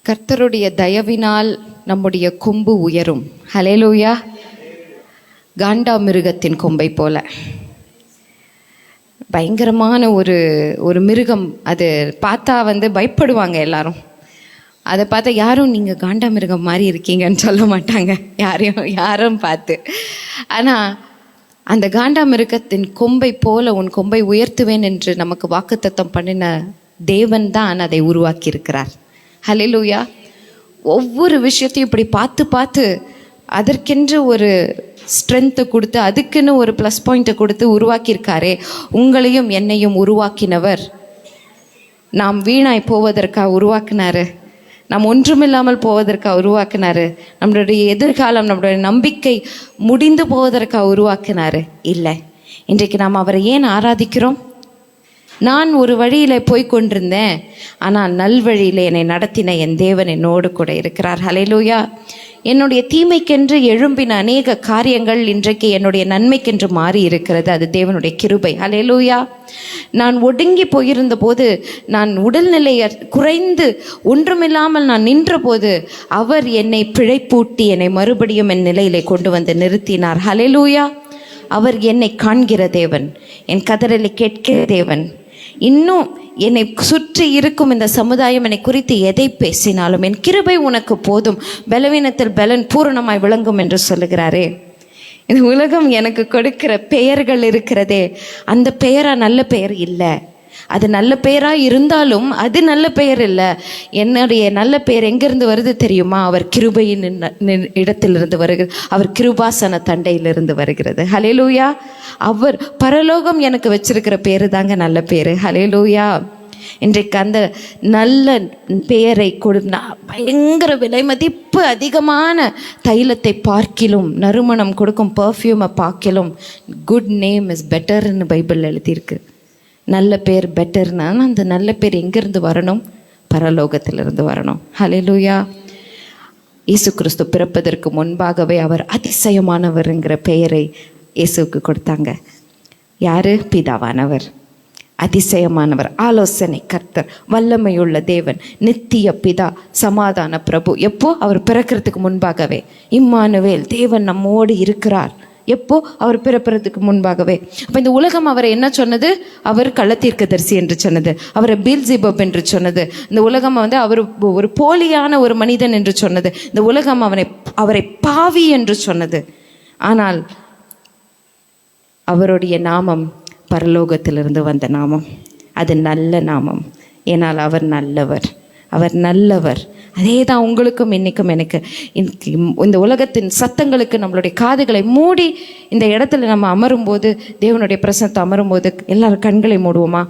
கர்த்தருடைய தயவினால் நம்முடைய கொம்பு உயரும். ஹல்லேலூயா. காண்டாமிருகத்தின் கொம்பை போல பயங்கரமான ஒரு மிருகம். அது பார்த்தா பயப்படுவாங்க எல்லாரும். அதை பார்த்தா யாரும் நீங்கள் காண்டாமிருகம் மாதிரி இருக்கீங்கன்னு சொல்ல மாட்டாங்க யாரும் பார்த்து. ஆனால் அந்த காண்டாமிருகத்தின் கொம்பை போல உன் கொம்பை உயர்த்துவேன் என்று நமக்கு வாக்குத்தத்தம் பண்ணின தேவன் தான் அதை உருவாக்கியிருக்கிறார். ஹல்லேலூயா. ஒவ்வொரு விஷயத்தையும் இப்படி பார்த்து அதற்கென்று ஒரு ஸ்ட்ரென்த்தை கொடுத்து அதுக்குன்னு ஒரு ப்ளஸ் பாயிண்ட்டை கொடுத்து உருவாக்கியிருக்காரே. உங்களையும் என்னையும் உருவாக்கினவர் நாம் வீணாய் போவதற்காக உருவாக்கினாரு, நாம் ஒன்றுமில்லாமல் போவதற்காக உருவாக்கினாரு, நம்மளுடைய எதிர்காலம் நம்மளுடைய நம்பிக்கை முடிந்து போவதற்காக உருவாக்கினாரு. இல்லை, இன்றைக்கு நாம் அவரை ஏன் ஆராதிக்கிறோம்? நான் ஒரு வழியில் போய் கொண்டிருந்தேன், ஆனால் நல்வழியில் என்னை நடத்தின என் தேவன் என்னோடு கூட இருக்கிறார். ஹல்லேலூயா. என்னுடைய தீமைக்கென்று எழும்பின அநேக காரியங்கள் இன்றைக்கு என்னுடைய நன்மைக்கென்று மாறி இருக்கிறது. அது தேவனுடைய கிருபை. ஹல்லேலூயா. நான் ஒடுங்கி போயிருந்த போது, நான் உடல்நிலையை குறைந்து ஒன்றுமில்லாமல் நான் நின்ற போது அவர் என்னை பிழைப்பூட்டி என்னை மறுபடியும் என் நிலையிலே கொண்டு வந்து நிறுத்தினார். ஹல்லேலூயா. அவர் என்னை காண்கிற தேவன், என் கதறலை கேட்கிற தேவன். இன்னும் என்னை சுற்றி இருக்கும் இந்த சமுதாயம் என்னை குறித்து எதை பேசினாலும் என் கிருபை உனக்கு போதும், பலவீனத்தில் பலன் பூரணமாய் விளங்கும் என்று சொல்லுகிறாரே. இந்த உலகம் எனக்கு கொடுக்கிற பெயர்கள் இருக்கிறதே, அந்த பெயரா நல்ல பெயர் இல்லை. அது நல்ல பெயராக இருந்தாலும் அது நல்ல பெயர் இல்லை. என்னுடைய நல்ல பெயர் எங்கேருந்து வருது தெரியுமா? அவர் கிருபையின் இடத்திலிருந்து வருகிறது. அவர் கிருபாசன தண்டையிலிருந்து வருகிறது. ஹல்லேலூயா. அவர் பரலோகம் எனக்கு வச்சிருக்கிற பேரு தாங்க நல்ல பேர். ஹல்லேலூயா. இன்றைக்கு அந்த நல்ல பெயரை பயங்கர விலை மதிப்பு அதிகமான தைலத்தை பார்க்கிலும், நறுமணம் கொடுக்கும் பர்ஃப்யூமை பார்க்கிலும் குட் நேம் இஸ் பெட்டர்னு பைபிள் எழுதியிருக்கு. நல்ல பேர் பெட்டர்னா அந்த நல்ல பேர் எங்கேருந்து வரணும்? பரலோகத்திலிருந்து வரணும். ஹல்லேலூயா. இயேசு கிறிஸ்து பிறப்பதற்கு முன்பாகவே அவர் அதிசயமானவருங்கிற பெயரை இயேசுவுக்கு கொடுத்தாங்க. யாரு? பிதாவானவர், அதிசயமானவர், ஆலோசனை கர்த்தர், வல்லமையுள்ள தேவன், நித்திய பிதா, சமாதான பிரபு. எப்போ? அவர் பிறக்கிறதுக்கு முன்பாகவே. இம்மானுவேல், தேவன் நம்மோடு இருக்கிறார். எப்போ? அவர் பிறப்பதற்கு முன்பாகவே. அப்போ இந்த உலகம் அவரை என்ன சொன்னது? அவர் கள்ளத்தீர்க்கதரிசி என்று சொன்னது, அவரை பீல்சிபப் என்று சொன்னது. இந்த உலகம் அவர் ஒரு போலியான ஒரு மனிதன் என்று சொன்னது. இந்த உலகம் அவரை பாவி என்று சொன்னது. ஆனால் அவருடைய நாமம் பரலோகத்திலிருந்து வந்த நாமம். அது நல்ல நாமம். ஏனால் அவர் நல்லவர், அவர் நல்லவர். அதே தான் உங்களுக்கும் இன்னைக்கும் எனக்கு. இந்த உலகத்தின் சத்தங்களுக்கு நம்மளுடைய காதுகளை மூடி இந்த இடத்துல நம்ம அமரும்போது, தேவனுடைய பிரசனத்தை அமரும்போது எல்லாரும் கண்களை மூடுவோமா?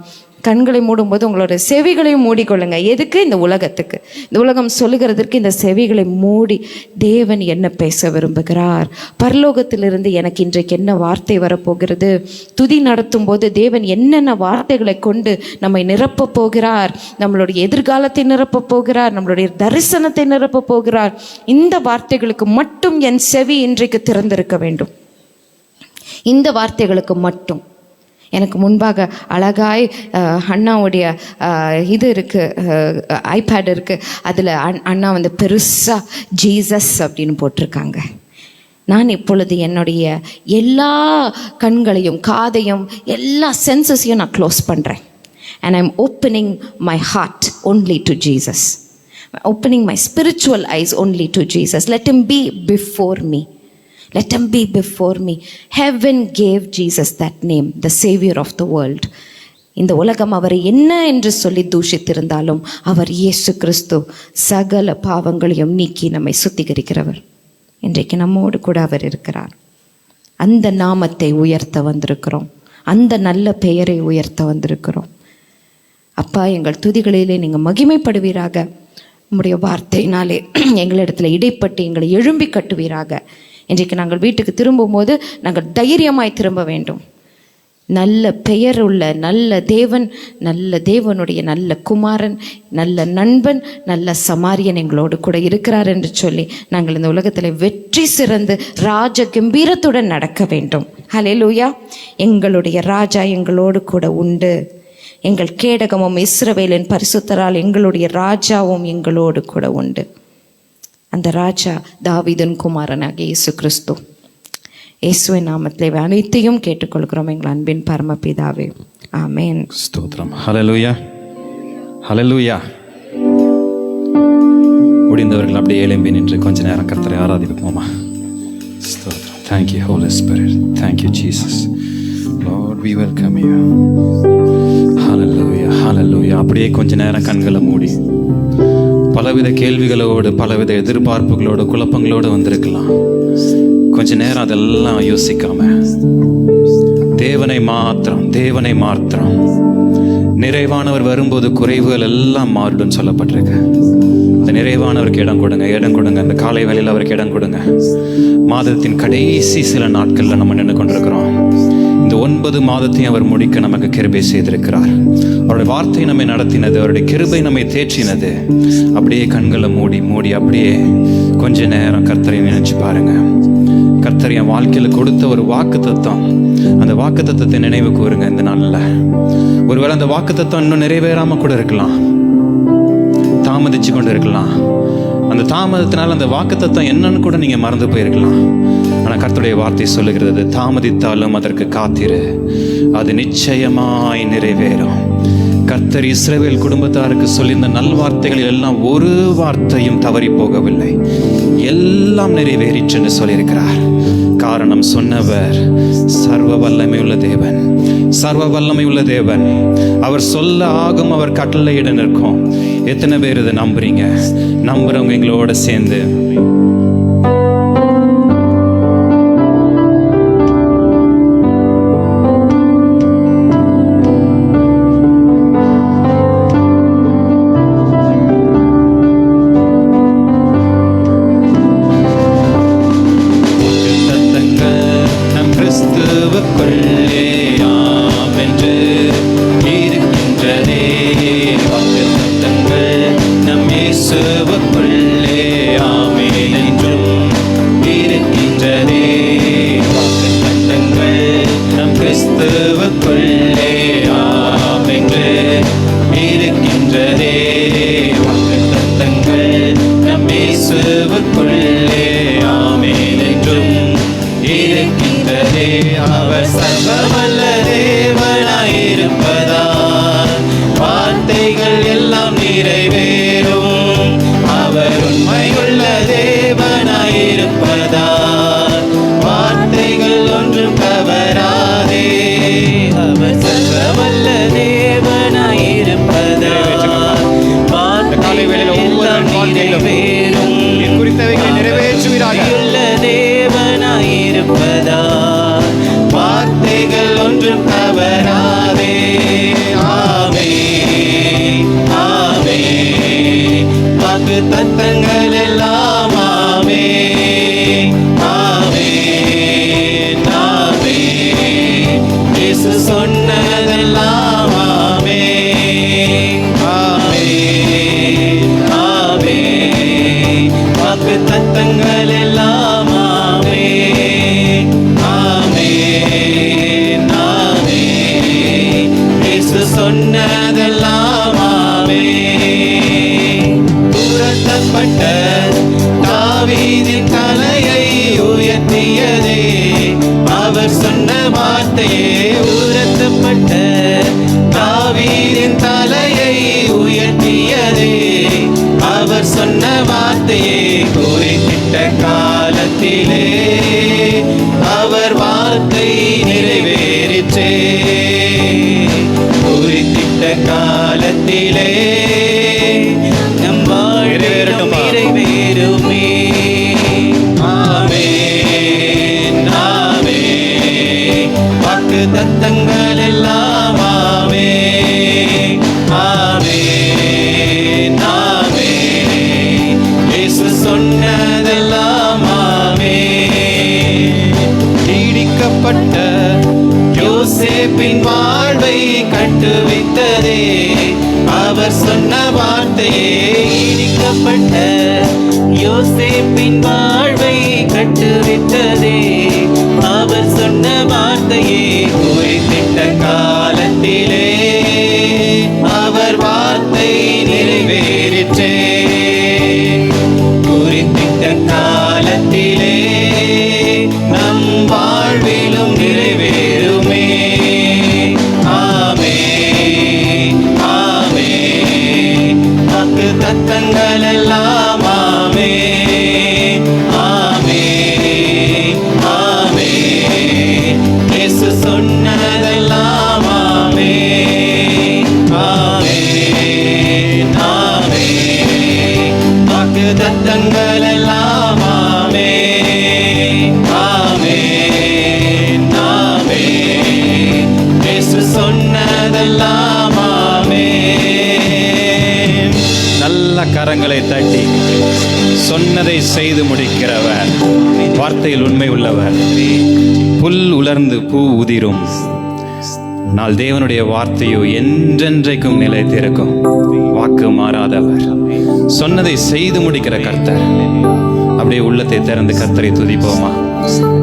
கண்களை மூடும்போது உங்களோட செவிகளையும் மூடிக்கொள்ளுங்க. எதுக்கு? இந்த உலகத்துக்கு, இந்த உலகம் சொல்லுகிறதுக்கு இந்த செவிகளை மூடி தேவன் என்ன பேச விரும்புகிறார், பரலோகத்திலிருந்து எனக்கு இன்றைக்கு என்ன வார்த்தை வரப்போகிறது, துதி நடத்தும் போது தேவன் என்னென்ன வார்த்தைகளை கொண்டு நம்மை நிரப்ப போகிறார், நம்மளுடைய எதிர்காலத்தை நிரப்ப போகிறார், நம்மளுடைய தரிசனத்தை நிரப்ப போகிறார். இந்த வார்த்தைகளுக்கு மட்டும் என் செவி இன்றைக்கு திறந்திருக்க வேண்டும். இந்த வார்த்தைகளுக்கு மட்டும். எனக்கு முன்பாக அழகாய் அண்ணாவுடைய இது இருக்குது, ஐபேட் இருக்குது. அதில் அண்ணா பெருசாக ஜீசஸ் அப்படின்னு போட்டிருக்காங்க. நான் இப்பொழுது என்னுடைய எல்லா கண்களையும் காதையும் எல்லா சென்சஸையும் நான் க்ளோஸ் பண்ணுறேன். And I'm opening my heart only to Jesus, opening my spiritual eyes only to Jesus. Let him be before me. Let him be before me. Heaven gave Jesus that name, the Savior of the world. இந்த உலகம் அவரை என்ன என்று சொல்லி தூஷித்திருந்தாலும் அவர் இயேசு கிறிஸ்து சகல பாவங்களையும் நீக்கி நம்மை சுத்திகரிக்கிறவர். இன்றைக்கு நம்மோடு கூட அவர் இருக்கிறார். அந்த நாமத்தை உயர்த்த வந்திருக்கிறோம், அந்த நல்ல பெயரை உயர்த்த வந்திருக்கிறோம். அப்பா, எங்கள் துதிகளிலே நீங்கள் மகிமைப்படுவீராக. உம்முடைய வார்த்தையினாலே எங்களிடத்துல இடைப்பட்டு எங்களை எழும்பி கட்டுவீராக. இன்றைக்கு நாங்கள் வீட்டுக்கு திரும்பும்போது நாங்கள் தைரியமாய் திரும்ப வேண்டும். நல்ல பெயர் உள்ள நல்ல தேவன், நல்ல தேவனுடைய நல்ல குமாரன், நல்ல நண்பன், நல்ல சமாரியன் எங்களோடு கூட இருக்கிறார் என்று சொல்லி நாங்கள் இந்த உலகத்தில் வெற்றி சிறந்து ராஜ கம்பீரத்துடன் நடக்க வேண்டும். ஹல்லேலூயா. எங்களுடைய ராஜா எங்களோடு கூட உண்டு. எங்கள் கேடகமும் இஸ்ரவேலின் பரிசுத்தரால் எங்களுடைய ராஜாவும் எங்களோடு கூட உண்டு. அந்த ராஜா தாவீதின் குமாரனாகிய இயேசு கிறிஸ்து. இயேசுவின் நாமத்திலே அனைத்தையும் கேட்டுக்கொள்கிறோம் எங்கள் அன்பின் பரமபிதாவே. ஆமென். ஸ்தோத்திரம். ஹல்லேலூயா, ஹல்லேலூயா. முடிந்தவர்கள் அப்படியே எழும்பி நின்று கொஞ்ச நேரம் கர்த்தரை ஆராதிப்போமா? ஸ்தோத்திரம். Thank you Holy Spirit. Thank you Jesus. Lord, we welcome you. Hallelujah, hallelujah. அப்படியே கொஞ்ச நேரம் கண்களை மூடி பலவித கேள்விகளோடு பலவித எதிர்பார்ப்புகளோடு குழப்பங்களோடு வந்திருக்கலாம். கொஞ்ச நேரம் அதெல்லாம் யோசிக்காம தேவனை மாத்திரம் நிறைவானவர் வரும்போது குறைவுகள் எல்லாம் மாறிடும் சொல்லப்பட்டிருக்கு. அந்த நிறைவானவருக்கு இடம் கொடுங்க. அந்த காலை வேளையில் அவருக்கு இடம் கொடுங்க. மாதத்தின் கடைசி சில நாட்களில் நம்ம நின்று கொண்டிருக்கிறோம். இந்த 9 மாதத்தையும் அவர் முடிக்க நமக்கு கிருபை செய்திருக்கிறார். அவருடைய வார்த்தை நம்மை நடத்தினது, அவருடைய கிருபை நம்மை தேற்றினது. அப்படியே கண்களை மூடி அப்படியே கொஞ்ச நேரம் கர்த்தரை நினைச்சு பாருங்க. கர்த்தர் என் வாழ்க்கையில் கொடுத்த ஒரு வாக்குத்தத்தம், அந்த வாக்குத்தத்தத்தை நினைவு கூறுங்க. இந்த நாளில் ஒருவேளை அந்த வாக்குத்தத்தம் இன்னும் நிறைவேறாம கூட இருக்கலாம், தாமதிச்சு கொண்டு இருக்கலாம். அந்த தாமதத்தினால் அந்த வாக்குத்தத்தம் என்னன்னு கூட நீங்க மறந்து போயிருக்கலாம். ஆனால் கர்த்தருடைய வார்த்தை சொல்லுகிறது, தாமதித்தாலும் அதற்கு காத்திரு, அது நிச்சயமாய் நிறைவேறும். கர்த்தர் இஸ்ரவேல் குடும்பத்தாருக்கு சொல்லி இந்த நல்வார்த்தைகளில் எல்லாம் ஒரு வார்த்தையும் தவறி போகவில்லை, எல்லாம் நிறைவேறிச்சுன்னு சொல்லியிருக்கிறார். காரணம், சொன்னவர் சர்வ வல்லமை உள்ள தேவன். அவர் சொல்ல ஆகும், அவர் கட்டளையிட நிற்கும். எத்தனை பேர் இதை நம்புறீங்க? நம்புறவங்க எங்களோட சேர்ந்து அவர் சொன்ன வார்த்தையே குறித்திட்ட காலத்திலே சட்டங்கள் எல்லாம் ஆமே ஆமே ஆமே. இயேசு சொன்னதெல்லாம் ஆமே ஆமே ஆமே. வாக்குத்தத்தங்கள் எல்லாம் ஆமே ஆமே ஆமே. இயேசு சொன்னதெல்லாம் ஆமே. நல்ல கரங்களை தட்டி சொன்னதை செய்து முடிக்கிறவர், வார்த்தையில் உண்மை உள்ளவர். புல் உலர்ந்து பூ உதிரும், நாள் தேவனுடைய வார்த்தையோ என்றென்றைக்கும் நிலைத்திருக்கும். வாக்கு மாறாதவர், சொன்னதை செய்து முடிக்கிற கர்த்தர். அப்படியே உள்ளத்தை திறந்து கர்த்தரை துதிப்போமா?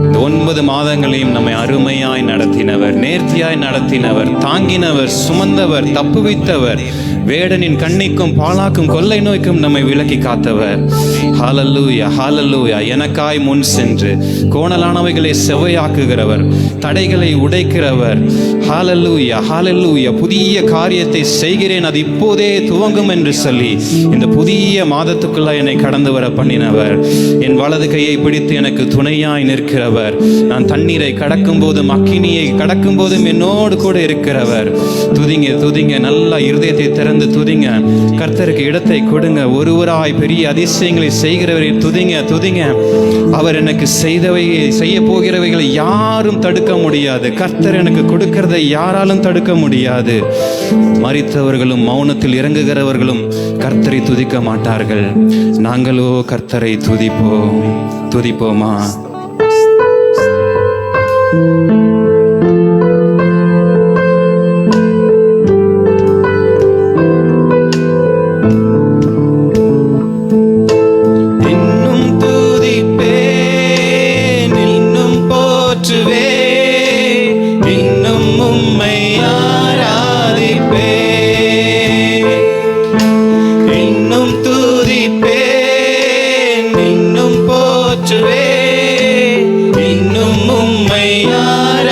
இந்த 9 மாதங்களையும் நம்மை அருமையாய் நடத்தினவர், நேர்த்தியாய் நடத்தினவர், தாங்கினவர், சுமந்தவர், தப்புவித்தவர், வேடனின் கண்ணிக்கும் பாலாக்கும் கொள்ளை நோய்க்கும் நம்மை விலக்கி காத்தவர். ஹல்லேலூயா ஹல்லேலூயா. எனக்காய் முன் சென்று கோணலானவைகளை செவ்வையாக்குகிறவர், தடைகளை உடைக்கிறவர். ஹல்லேலூயா ஹல்லேலூயா. புதிய காரியத்தை செய்கிறேன், அது இப்போதே துவங்கும் என்று சொல்லி இந்த புதிய மாதத்துக்குள்ள என்னை கடந்து வர பண்ணினவர். என் வலது கையை பிடித்து எனக்கு துணையாய் நிற்கிறவர். நான் தண்ணீரை கடக்கும் போதும் அக்கினியை கடக்கும் போதும் என்னோடு கூட இருக்கிறவர். துதிங்க துதிங்க, நல்லா இருதயத்தை திறந்து துதிங்க. கர்த்தருக்கு இடத்தை கொடுங்க. ஒருவராய் பெரிய அதிசயங்களை செய்கிறவரை துதிங்க துதிங்க. அவர் எனக்கு செய்ய போகிறவைகளை யாரும் தடுக்க முடியாது. கர்த்தர் எனக்கு கொடுக்கிறதை யாராலும் தடுக்க முடியாது. மரித்தவர்களும் மௌனத்தில் இறங்குகிறவர்களும் கர்த்தரை துதிக்க மாட்டார்கள். நாங்களோ கர்த்தரை துதிப்போம். துதிப்போமா? இன்னும் துதிப்பேன், இன்னும் போற்றுவேன், இன்னும் உம்மை ஆராதிப்பேன். இன்னும் துதிப்பேன், இன்னும் போற்றுவேன், இன்னும் உம்மை ஆராதிப்பேன்.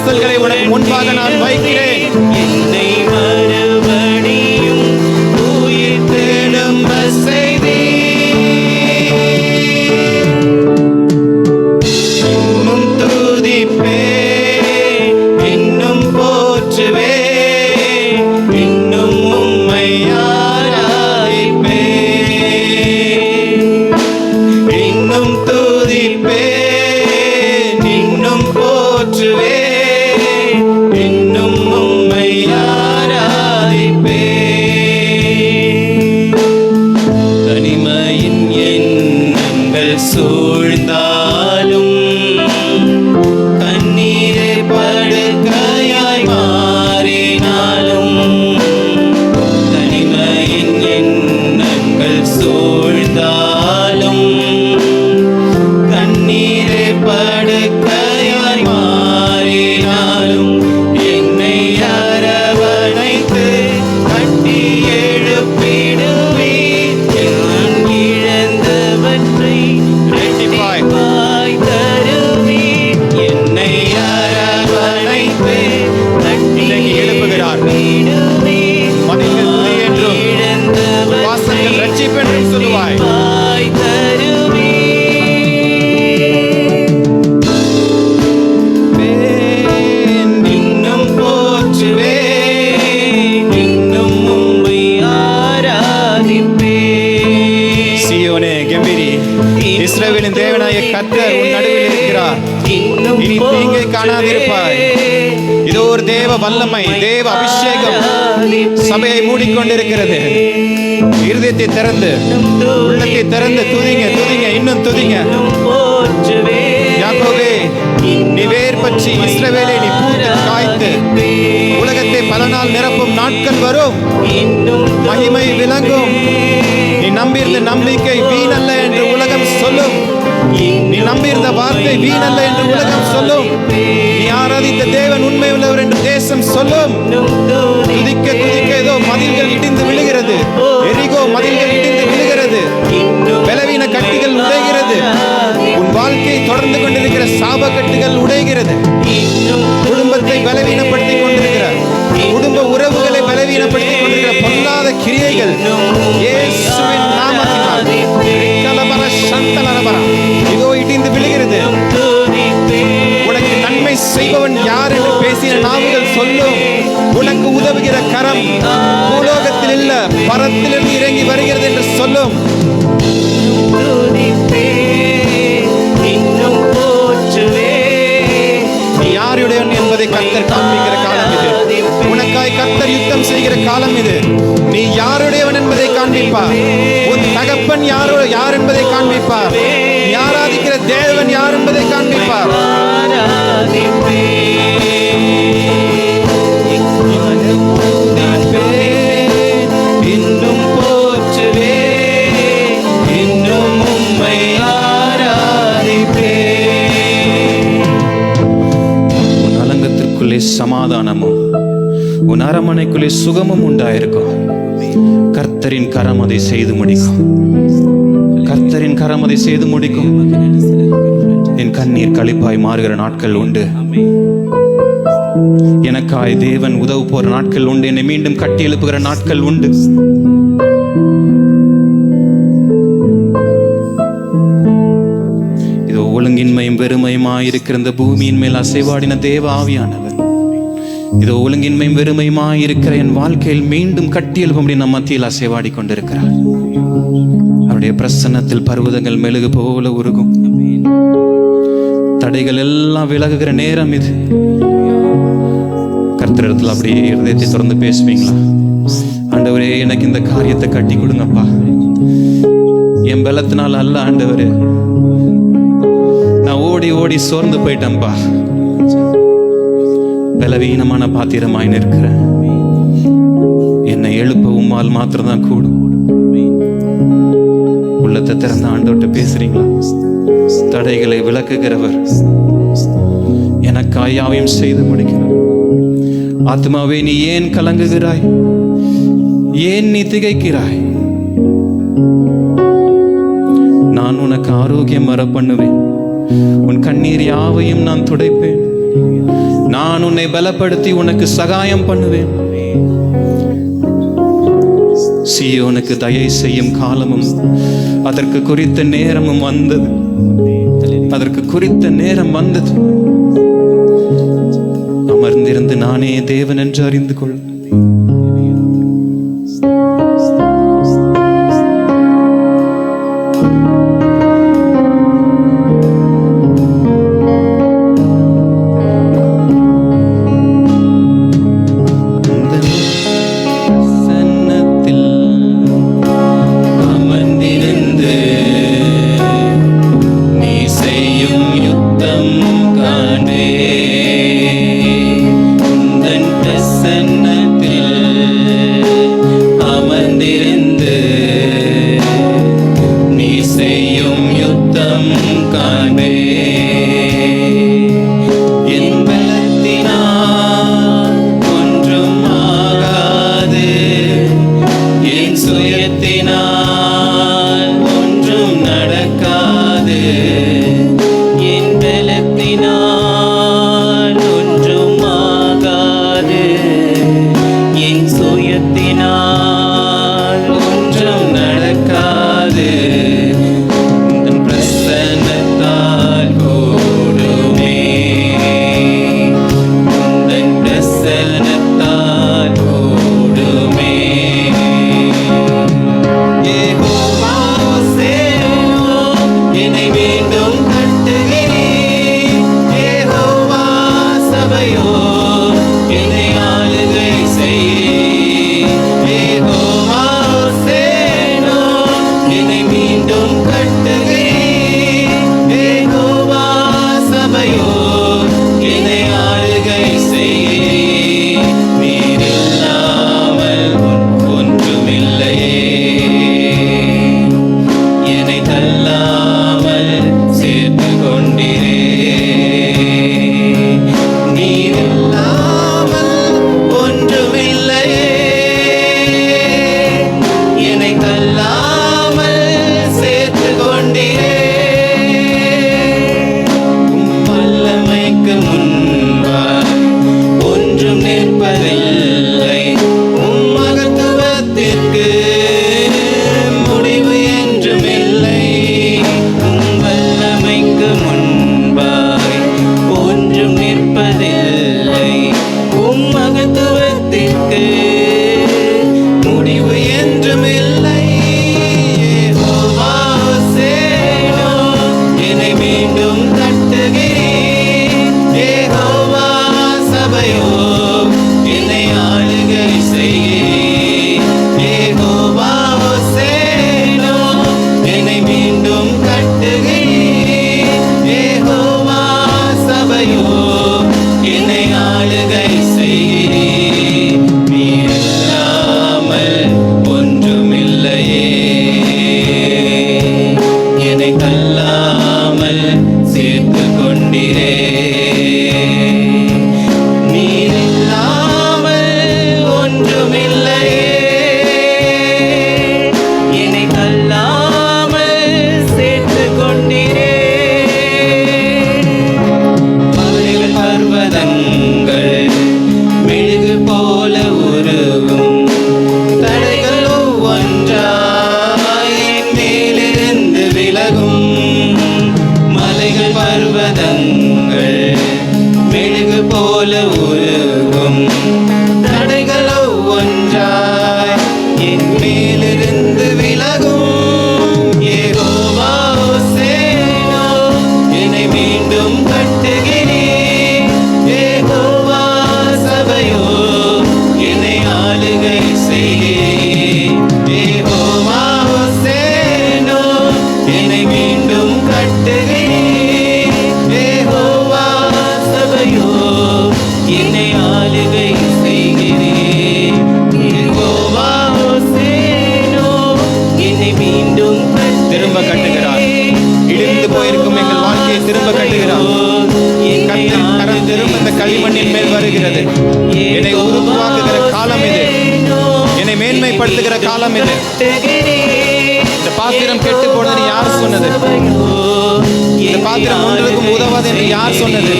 வாசல்களை உனக்கு முன்பாக நான் வைக்கிறேன். என்னை மறுபடியும் உயிர் தேடும் செய்தி இன்னும் துதிப்பே, இன்னும் போற்றுவே, இன்னும் உம்மை ஆராதிப்பே, இன்னும் துதிப்பே, இன்னும் போற்றுவே, இன்னும் உம்மை ஆராதிப்பே. தனிமையின் எண்ணங்கள் சூழ்ந்தாலும் கண்ணீரை படுக்கையாய் மாறினாலும், தனிமையின் எண்ணங்கள் சூழ்ந்தாலும் கண்ணீரை படுக்கையாய் மாறினாலும், என்னை அரவணைத்து கட்டி எழுப்பிடுவீர். நான் இழந்தவற்றை இரட்டிப்பாய் தருவீர். என்னை அரவணைத்து கட்டி எழுப்புகிறார். எழுப்பிடுவீர். மனிதர்கள் துதி என்றும் வாசல்கள் ரட்சிப்பு என்றும் சொல்லுவாய். இன்னும் போற்றுவே, இன்னும் உம்மை ஆராதிப்பே. சீயோனே கம்பீரி, இஸ்ரவேலின் தேவனாய கர்த்தர் உன் நடுவில் இருக்கிறார். இனி தீங்கை காணாதிருப்பாய். இதோ ஒரு தேவ வல்லமை, தேவ அபிஷேகம் சபையை மூடிக்கொண்டிருக்கிறது. இருதயத்தை திறந்து, உள்ளத்தை திறந்து துதிங்க, துதிங்க, இன்னும் துதிங்க. யாக்கோபே, நீ வேர் பற்றி இஸ்ரவேலை நீ பூத்து காய்த்து உலகத்தை பல நாள் நிரப்பும் நாட்கள் வரும். மகிமை விளங்கும். நீ நம்பியிருந்த நம்பிக்கை வீணல்ல என்று உலகம் சொல்லும். நீ நம்பியிருந்த வார்த்தை வீணல்ல என்று உலகம் சொல்லும். நீ ஆராதித்த தேவன் உண்மை உள்ளவர் என்று தேசம் சொல்லும். துதிக்க துதிக்க ஏதோ மதில்கள் இடிந்து விழுகிறது. எரிகோ மதில்கள் இடிந்து விழுகிறது. பலவீன கட்டுகள் உடைகிறது. உன் வாழ்க்கை தொடர்ந்து கொண்டிருக்கிற சாப கட்டுகள் உடைகிறது. குடும்பத்தை பலவீனப்படுத்திக் கொண்டிருக்கிற, குடும்ப உறவுகளை பலவீனப்படுத்திக் கொண்டிருக்கிற பொல்லாத கிரியைகள் இயேசுவின் நாமத்தினால் கலபர சந்தலரபர இதோ இடிந்து விழுகிறது. உனக்கு நன்மை செய்பவன் யார் என்று பேசின நாவுகள் சொல்லும். உனக்கு உதவுகிற கரம் பூலோகத்தில் இல்ல, பரத்திலிருந்து இறங்கி வருகிறது என்று சொல்லும். நீ யாருடையவன் என்பதை கர்த்தர் காண்பிக்கிற காலம் இது. உனக்காய் கர்த்தர் யுத்தம் செய்கிற காலம் இது. நீ யாருடையவன் என்பதை காண்பிப்பார். உன் தகப்பன் யார் என்பதை காண்பிப்பார். நீ ஆராதிக்கிற தேவன் யார் என்பதை காண்பிப்பார். இன்னும் போற்றுவே, இன்னும் உம்மை ஆராதிப்பே. உன் அலங்கத்திற்குள்ளே சமாதானமும் உன் அரமனைக்குள்ளே சுகமும் உண்டாயிருக்கும். கர்த்தரின் கரம் அதை செய்து முடிக்கும். கர்த்தரின் கரம் அதை செய்து முடிக்கும். என் கண்ணீர் களிப்பாய் மாறுகிற நாட்கள் உண்டு. எனக்காய் தேவன் உதவு போற நாட்கள் உண்டு. என்னை மீண்டும் கட்டி எழுப்புகிற நாட்கள் உண்டு. இதோ ஒழுங்கின்மையும் வெறுமையுமாய் இருக்கிற இந்த பூமியின் மேல் அசைவாடின தேவ ஆவியானவர் இதோ ஒழுங்கின்மையும் வெறுமையுமாய் இருக்கிற என் வாழ்க்கையில் மீண்டும் கட்டி எழுப்பும்படி நம் மத்தியில் அசைவாடி கொண்டிருக்கிறார். அவருடைய பிரசன்னத்தில் பர்வதங்கள் மெழுகு போல உருகும். தடைகள் எல்லாம் விலகுகிற நேரம் இது. கர்த்தரிடத்தில் அப்படியே இருதயத்தை திறந்து பேசுவீங்களா? ஆண்டவரே, எனக்கு இந்த காரியத்தை கட்டி கொடுங்கப்பா. என் பலத்தினால அல்ல ஆண்டவரே, நான் ஓடி ஓடி சோர்ந்து போயிட்டேன்பா. பலவீனமான பாத்திரமாய் நிற்கிறேன். என்னை எழுப்ப உம்மால் மாத்திரம்தான் கூடும். உள்ளத்தை திறந்த ஆண்டவர்கிட்ட பேசுறீங்களா? தடைகளை விலக்குகிறவர், எனக்காய் யாவையும் செய்து முடிக்கிறார். ஆத்மாவே, நீ ஏன் கலங்குகிறாய்? ஏன் நீ திகைக்கிறாய்? நான் உனக்கு ஆரோக்கியம் வர பண்ணுவேன். உன் கண்ணீர் யாவையும் நான் துடைப்பேன். நான் நான் உன்னை பலப்படுத்தி உனக்கு சகாயம் பண்ணுவேன். சீயோனுக்கு தயை செய்யும் காலமும் அதற்கு குறித்த நேரமும் வந்தது. அதற்கு குறித்த நேரம் வந்தது. அமர்ந்திருந்து நானே தேவன் என்று அறிந்து கொள். களிமண்ணின் மேல் வருகிறது. என்னை உருவாக்குகிற காலம் இது, என்னை மேன்மைப்படுத்துகிற காலம் இது. இந்த பாத்திரம் கெட்டு போனது யார் சொன்னது? இந்த பாத்திரம் ஒன்றுக்கும் உதவாது என்று யார் சொன்னது?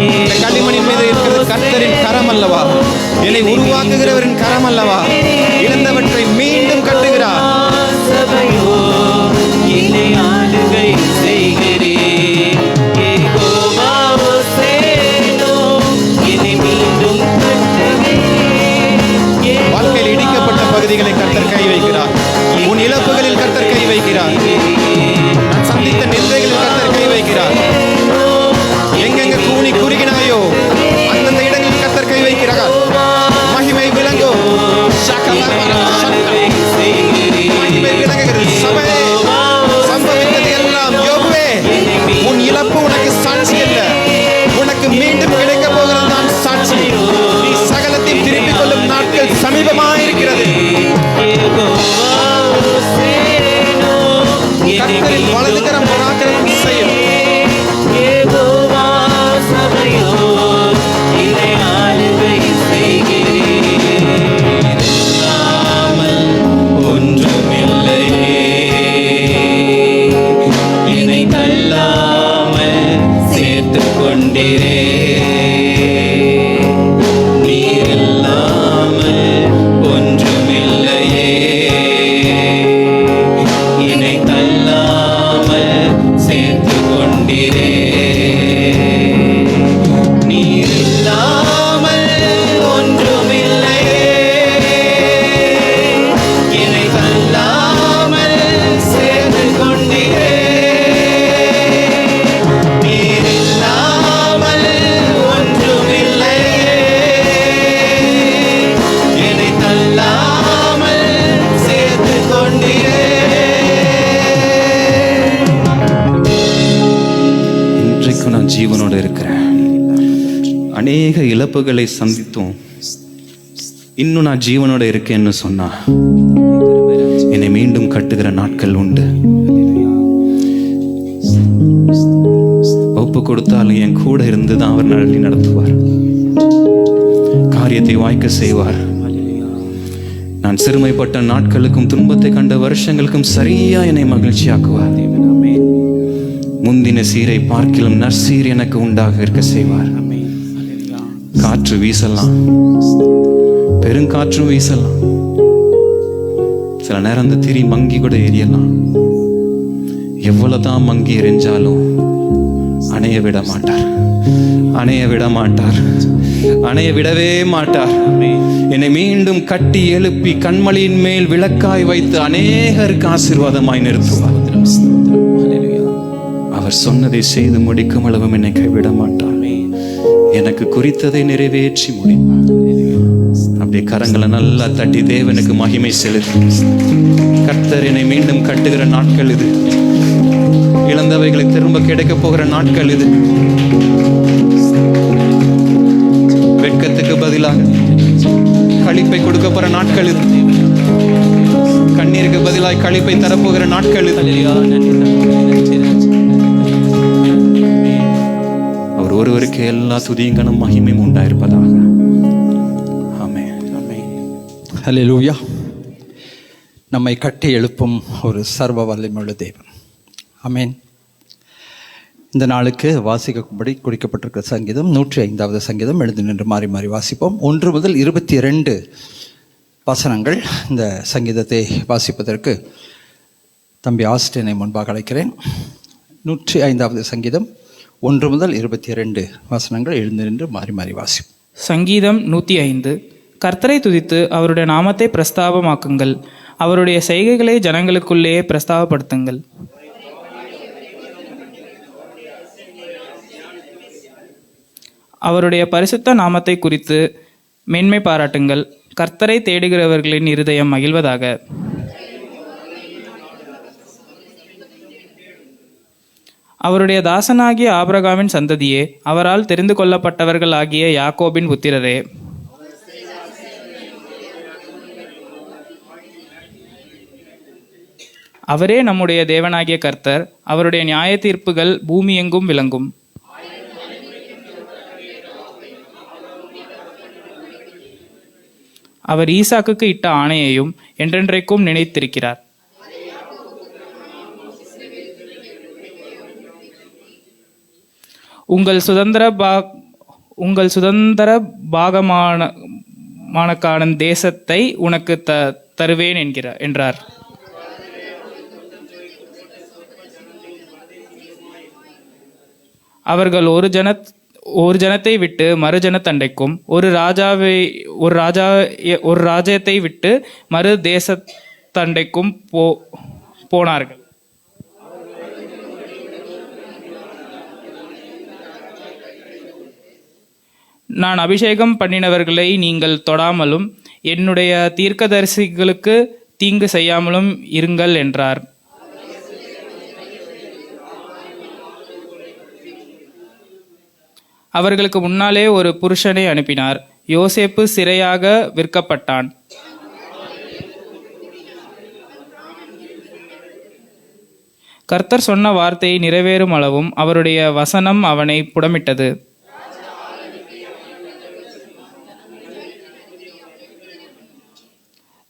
இந்த களிமணின் மீது கர்த்தரின் கரம் அல்லவா, என்னை உருவாக்குகிறவரின் கரம் அல்லவா, இழந்தவற்றை மீண்டும் கட்டுகிறார். சபையோ என்னை ஆளுகை செய்கிறேன். யெகோவா சேனோ என்னை மீண்டும் கட்டுகிறேன். வாழ்க்கையில் இடிக்கப்பட்ட பகுதிகளை கர்த்தர் கை வைக்கிறார். உன் இழப்புகளில் கர்த்தர் கை வைக்கிறார். நான் சந்தித்த நிந்தைகளில் கர்த்தர் கை வைக்கிறார். எங்கெங்க கூனி குறுகினாயோ அந்தந்த இடங்களில் கர்த்தர் கை வைக்கிறார். மகிமை விளங்கும். மகிமை விளங்குகிறது. சபையே, சம்பவித்தது எல்லாம் யோபுவே, உன் இழப்பு உனக்கு சாட்சி அல்ல, உனக்கு மீண்டும் கிடைக்க போகிறது தான் சாட்சி. நீ சகலத்தையும் திருப்பிக் கொள்ளும் நாட்கள் சமீபமாயிருக்கிறது. கர்த்தரின் வலதுகரம் பராக்கிரமம் செய்யும். யெகோவா சபையோ என்னை ஆளுகை செய்கிறேன். இல்லாமல் ஒன்றுமில்லையே, என்னை தள்ளாமல் சேர்த்துக் கொண்டிரே. நீர் இல்லாமல் ஒன்றுமில்லையே, என்னை தள்ளாமல் சேர்த்துக் கொண்டிரே. நீர் இல்லாமல் ஒன்றுமில்லையே, என்னை தள்ளாமல் சேர்த்துக் கொண்டிரே. நீர் இல்லாமல் ஒன்றுமில்லையே, என்னை தள்ளாமல் சேர்த்துக் கொண்டிரே. இன்றைக்கும் நான் ஜீவனோடு இருக்கிறேன். அநேக இழப்புகளை சந்தித்தும் இன்னும் நான் ஜீவனோட இருக்கேன்னு சொன்னா என்னை மீண்டும் கட்டுகிற நாட்கள் உண்டு. ஒப்பு கொடுத்தாலும் என் கூட இருந்து தான் அவர் நடத்தி நடத்துவார், காரியத்தை வாய்க்க செய்வார். நான் சிறுமைப்பட்ட நாட்களுக்கும் துன்பத்தை கண்ட வருஷங்களுக்கும் சரியா என்னை மகிழ்ச்சியாக்குவார். முந்தின சீரை பார்க்கிலும் நற்சீர் எனக்கு உண்டாக இருக்க செய்வார். காற்று வீசலாம், பெருங்காற்றும் வீசலாம், சில நேரம் அந்த திரி மங்கி கூட எரியலாம். எவ்வளவுதான் மங்கி எரிஞ்சாலும் அணைய விட மாட்டார், அணைய விட மாட்டார், அணைய விடவே மாட்டார். என்னை மீண்டும் கட்டி எழுப்பி கண்மலையின் மேல் விளக்காய் வைத்து அநேகருக்கு ஆசீர்வாதமாய் நிறுத்துவார். அவர் சொன்னதை செய்து முடிக்கும் அளவும் என்னை கைவிட மாட்டார். எனக்கு குறித்ததை நிறைவேற்றி முடிப்பார். அப்படியே கரங்களை நல்லா தட்டி தேவனுக்கு மகிமை செலுத்தி, கர்த்தர் என்னை மீண்டும் கட்டுகிற நாட்கள் இது. இழந்தவைகளை திரும்ப கிடைக்க போகிற நாட்கள் இது. வெட்கத்துக்கு பதிலாக களிப்பை கொடுக்க போற நாட்கள் இது. கண்ணீருக்கு பதிலாக களிப்பை தரப்போகிற நாட்கள் இது. அவர் ஒருவருக்கு எல்லா துதியங்களும் மகிமையும் உண்டாயிருப்பதாக. ஆமென். ஹல்லேலூயா. நம்மை கட்டி எழுப்பும் ஒரு சர்வ வல்லமையுள்ள தேவன். ஆமென். இந்த நாளுக்கு வாசிக்கும்படி குறிக்கப்பட்டிருக்கிற சங்கீதம் 105வது சங்கீதம். எழுந்து நின்று மாறி மாறி வாசிப்போம். 1 முதல் 22 வசனங்கள். இந்த சங்கீதத்தை வாசிப்பதற்கு தம்பி ஆஸ்டினை முன்பாக அழைக்கிறேன். 105வது சங்கீதம் 1 முதல் 22 வசனங்கள். எழுந்து நின்று மாறி மாறி வாசிப்போம். சங்கீதம் 105. கர்த்தரை துதித்து அவருடைய நாமத்தை பிரஸ்தாபமாக்குங்கள், அவருடைய செய்கைகளை ஜனங்களுக்குள்ளேயே பிரஸ்தாபப்படுத்துங்கள். அவருடைய பரிசுத்த நாமத்தை குறித்து மேன்மை பாராட்டுங்கள், கர்த்தரை தேடுகிறவர்களின் இருதயம் மகிழ்வதாக. அவருடைய தாசனாகிய ஆபிரகாமின் சந்ததியே, அவரால் தெரிந்து கொள்ளப்பட்டவர்கள் ஆகிய யாக்கோபின் புத்திரரே, அவரே நம்முடைய தேவனாகிய கர்த்தர். அவருடைய நியாய தீர்ப்புகள் பூமி எங்கும் விளங்கும். அவர் ஈசாக்குக்கு இட்ட ஆணையையும் என்றென்றைக்கும் நினைத்திருக்கிறார். உங்கள் சுதந்திர பாகமானக்கான தேசத்தை உனக்கு தருவேன் என்றார். அவர்கள் ஒரு ஜனத்தை விட்டு மறு ஜனத்தண்டைக்கும், ஒரு ராஜ்யத்தை விட்டு மறு தேசத்தண்டைக்கும் போனார்கள். நான் அபிஷேகம் பண்ணினவர்களை நீங்கள் தொடாமலும் என்னுடைய தீர்க்கதரிசிகளுக்கு தீங்கு செய்யாமலும் இருங்கள் என்றார். அவர்களுக்கு முன்னாலே ஒரு புருஷனை அனுப்பினார். யோசேப்பு சிறையாக விற்கப்பட்டான். கர்த்தர் சொன்ன வார்த்தையை நிறைவேறும் அளவும் அவருடைய வசனம் அவனை புடமிட்டது.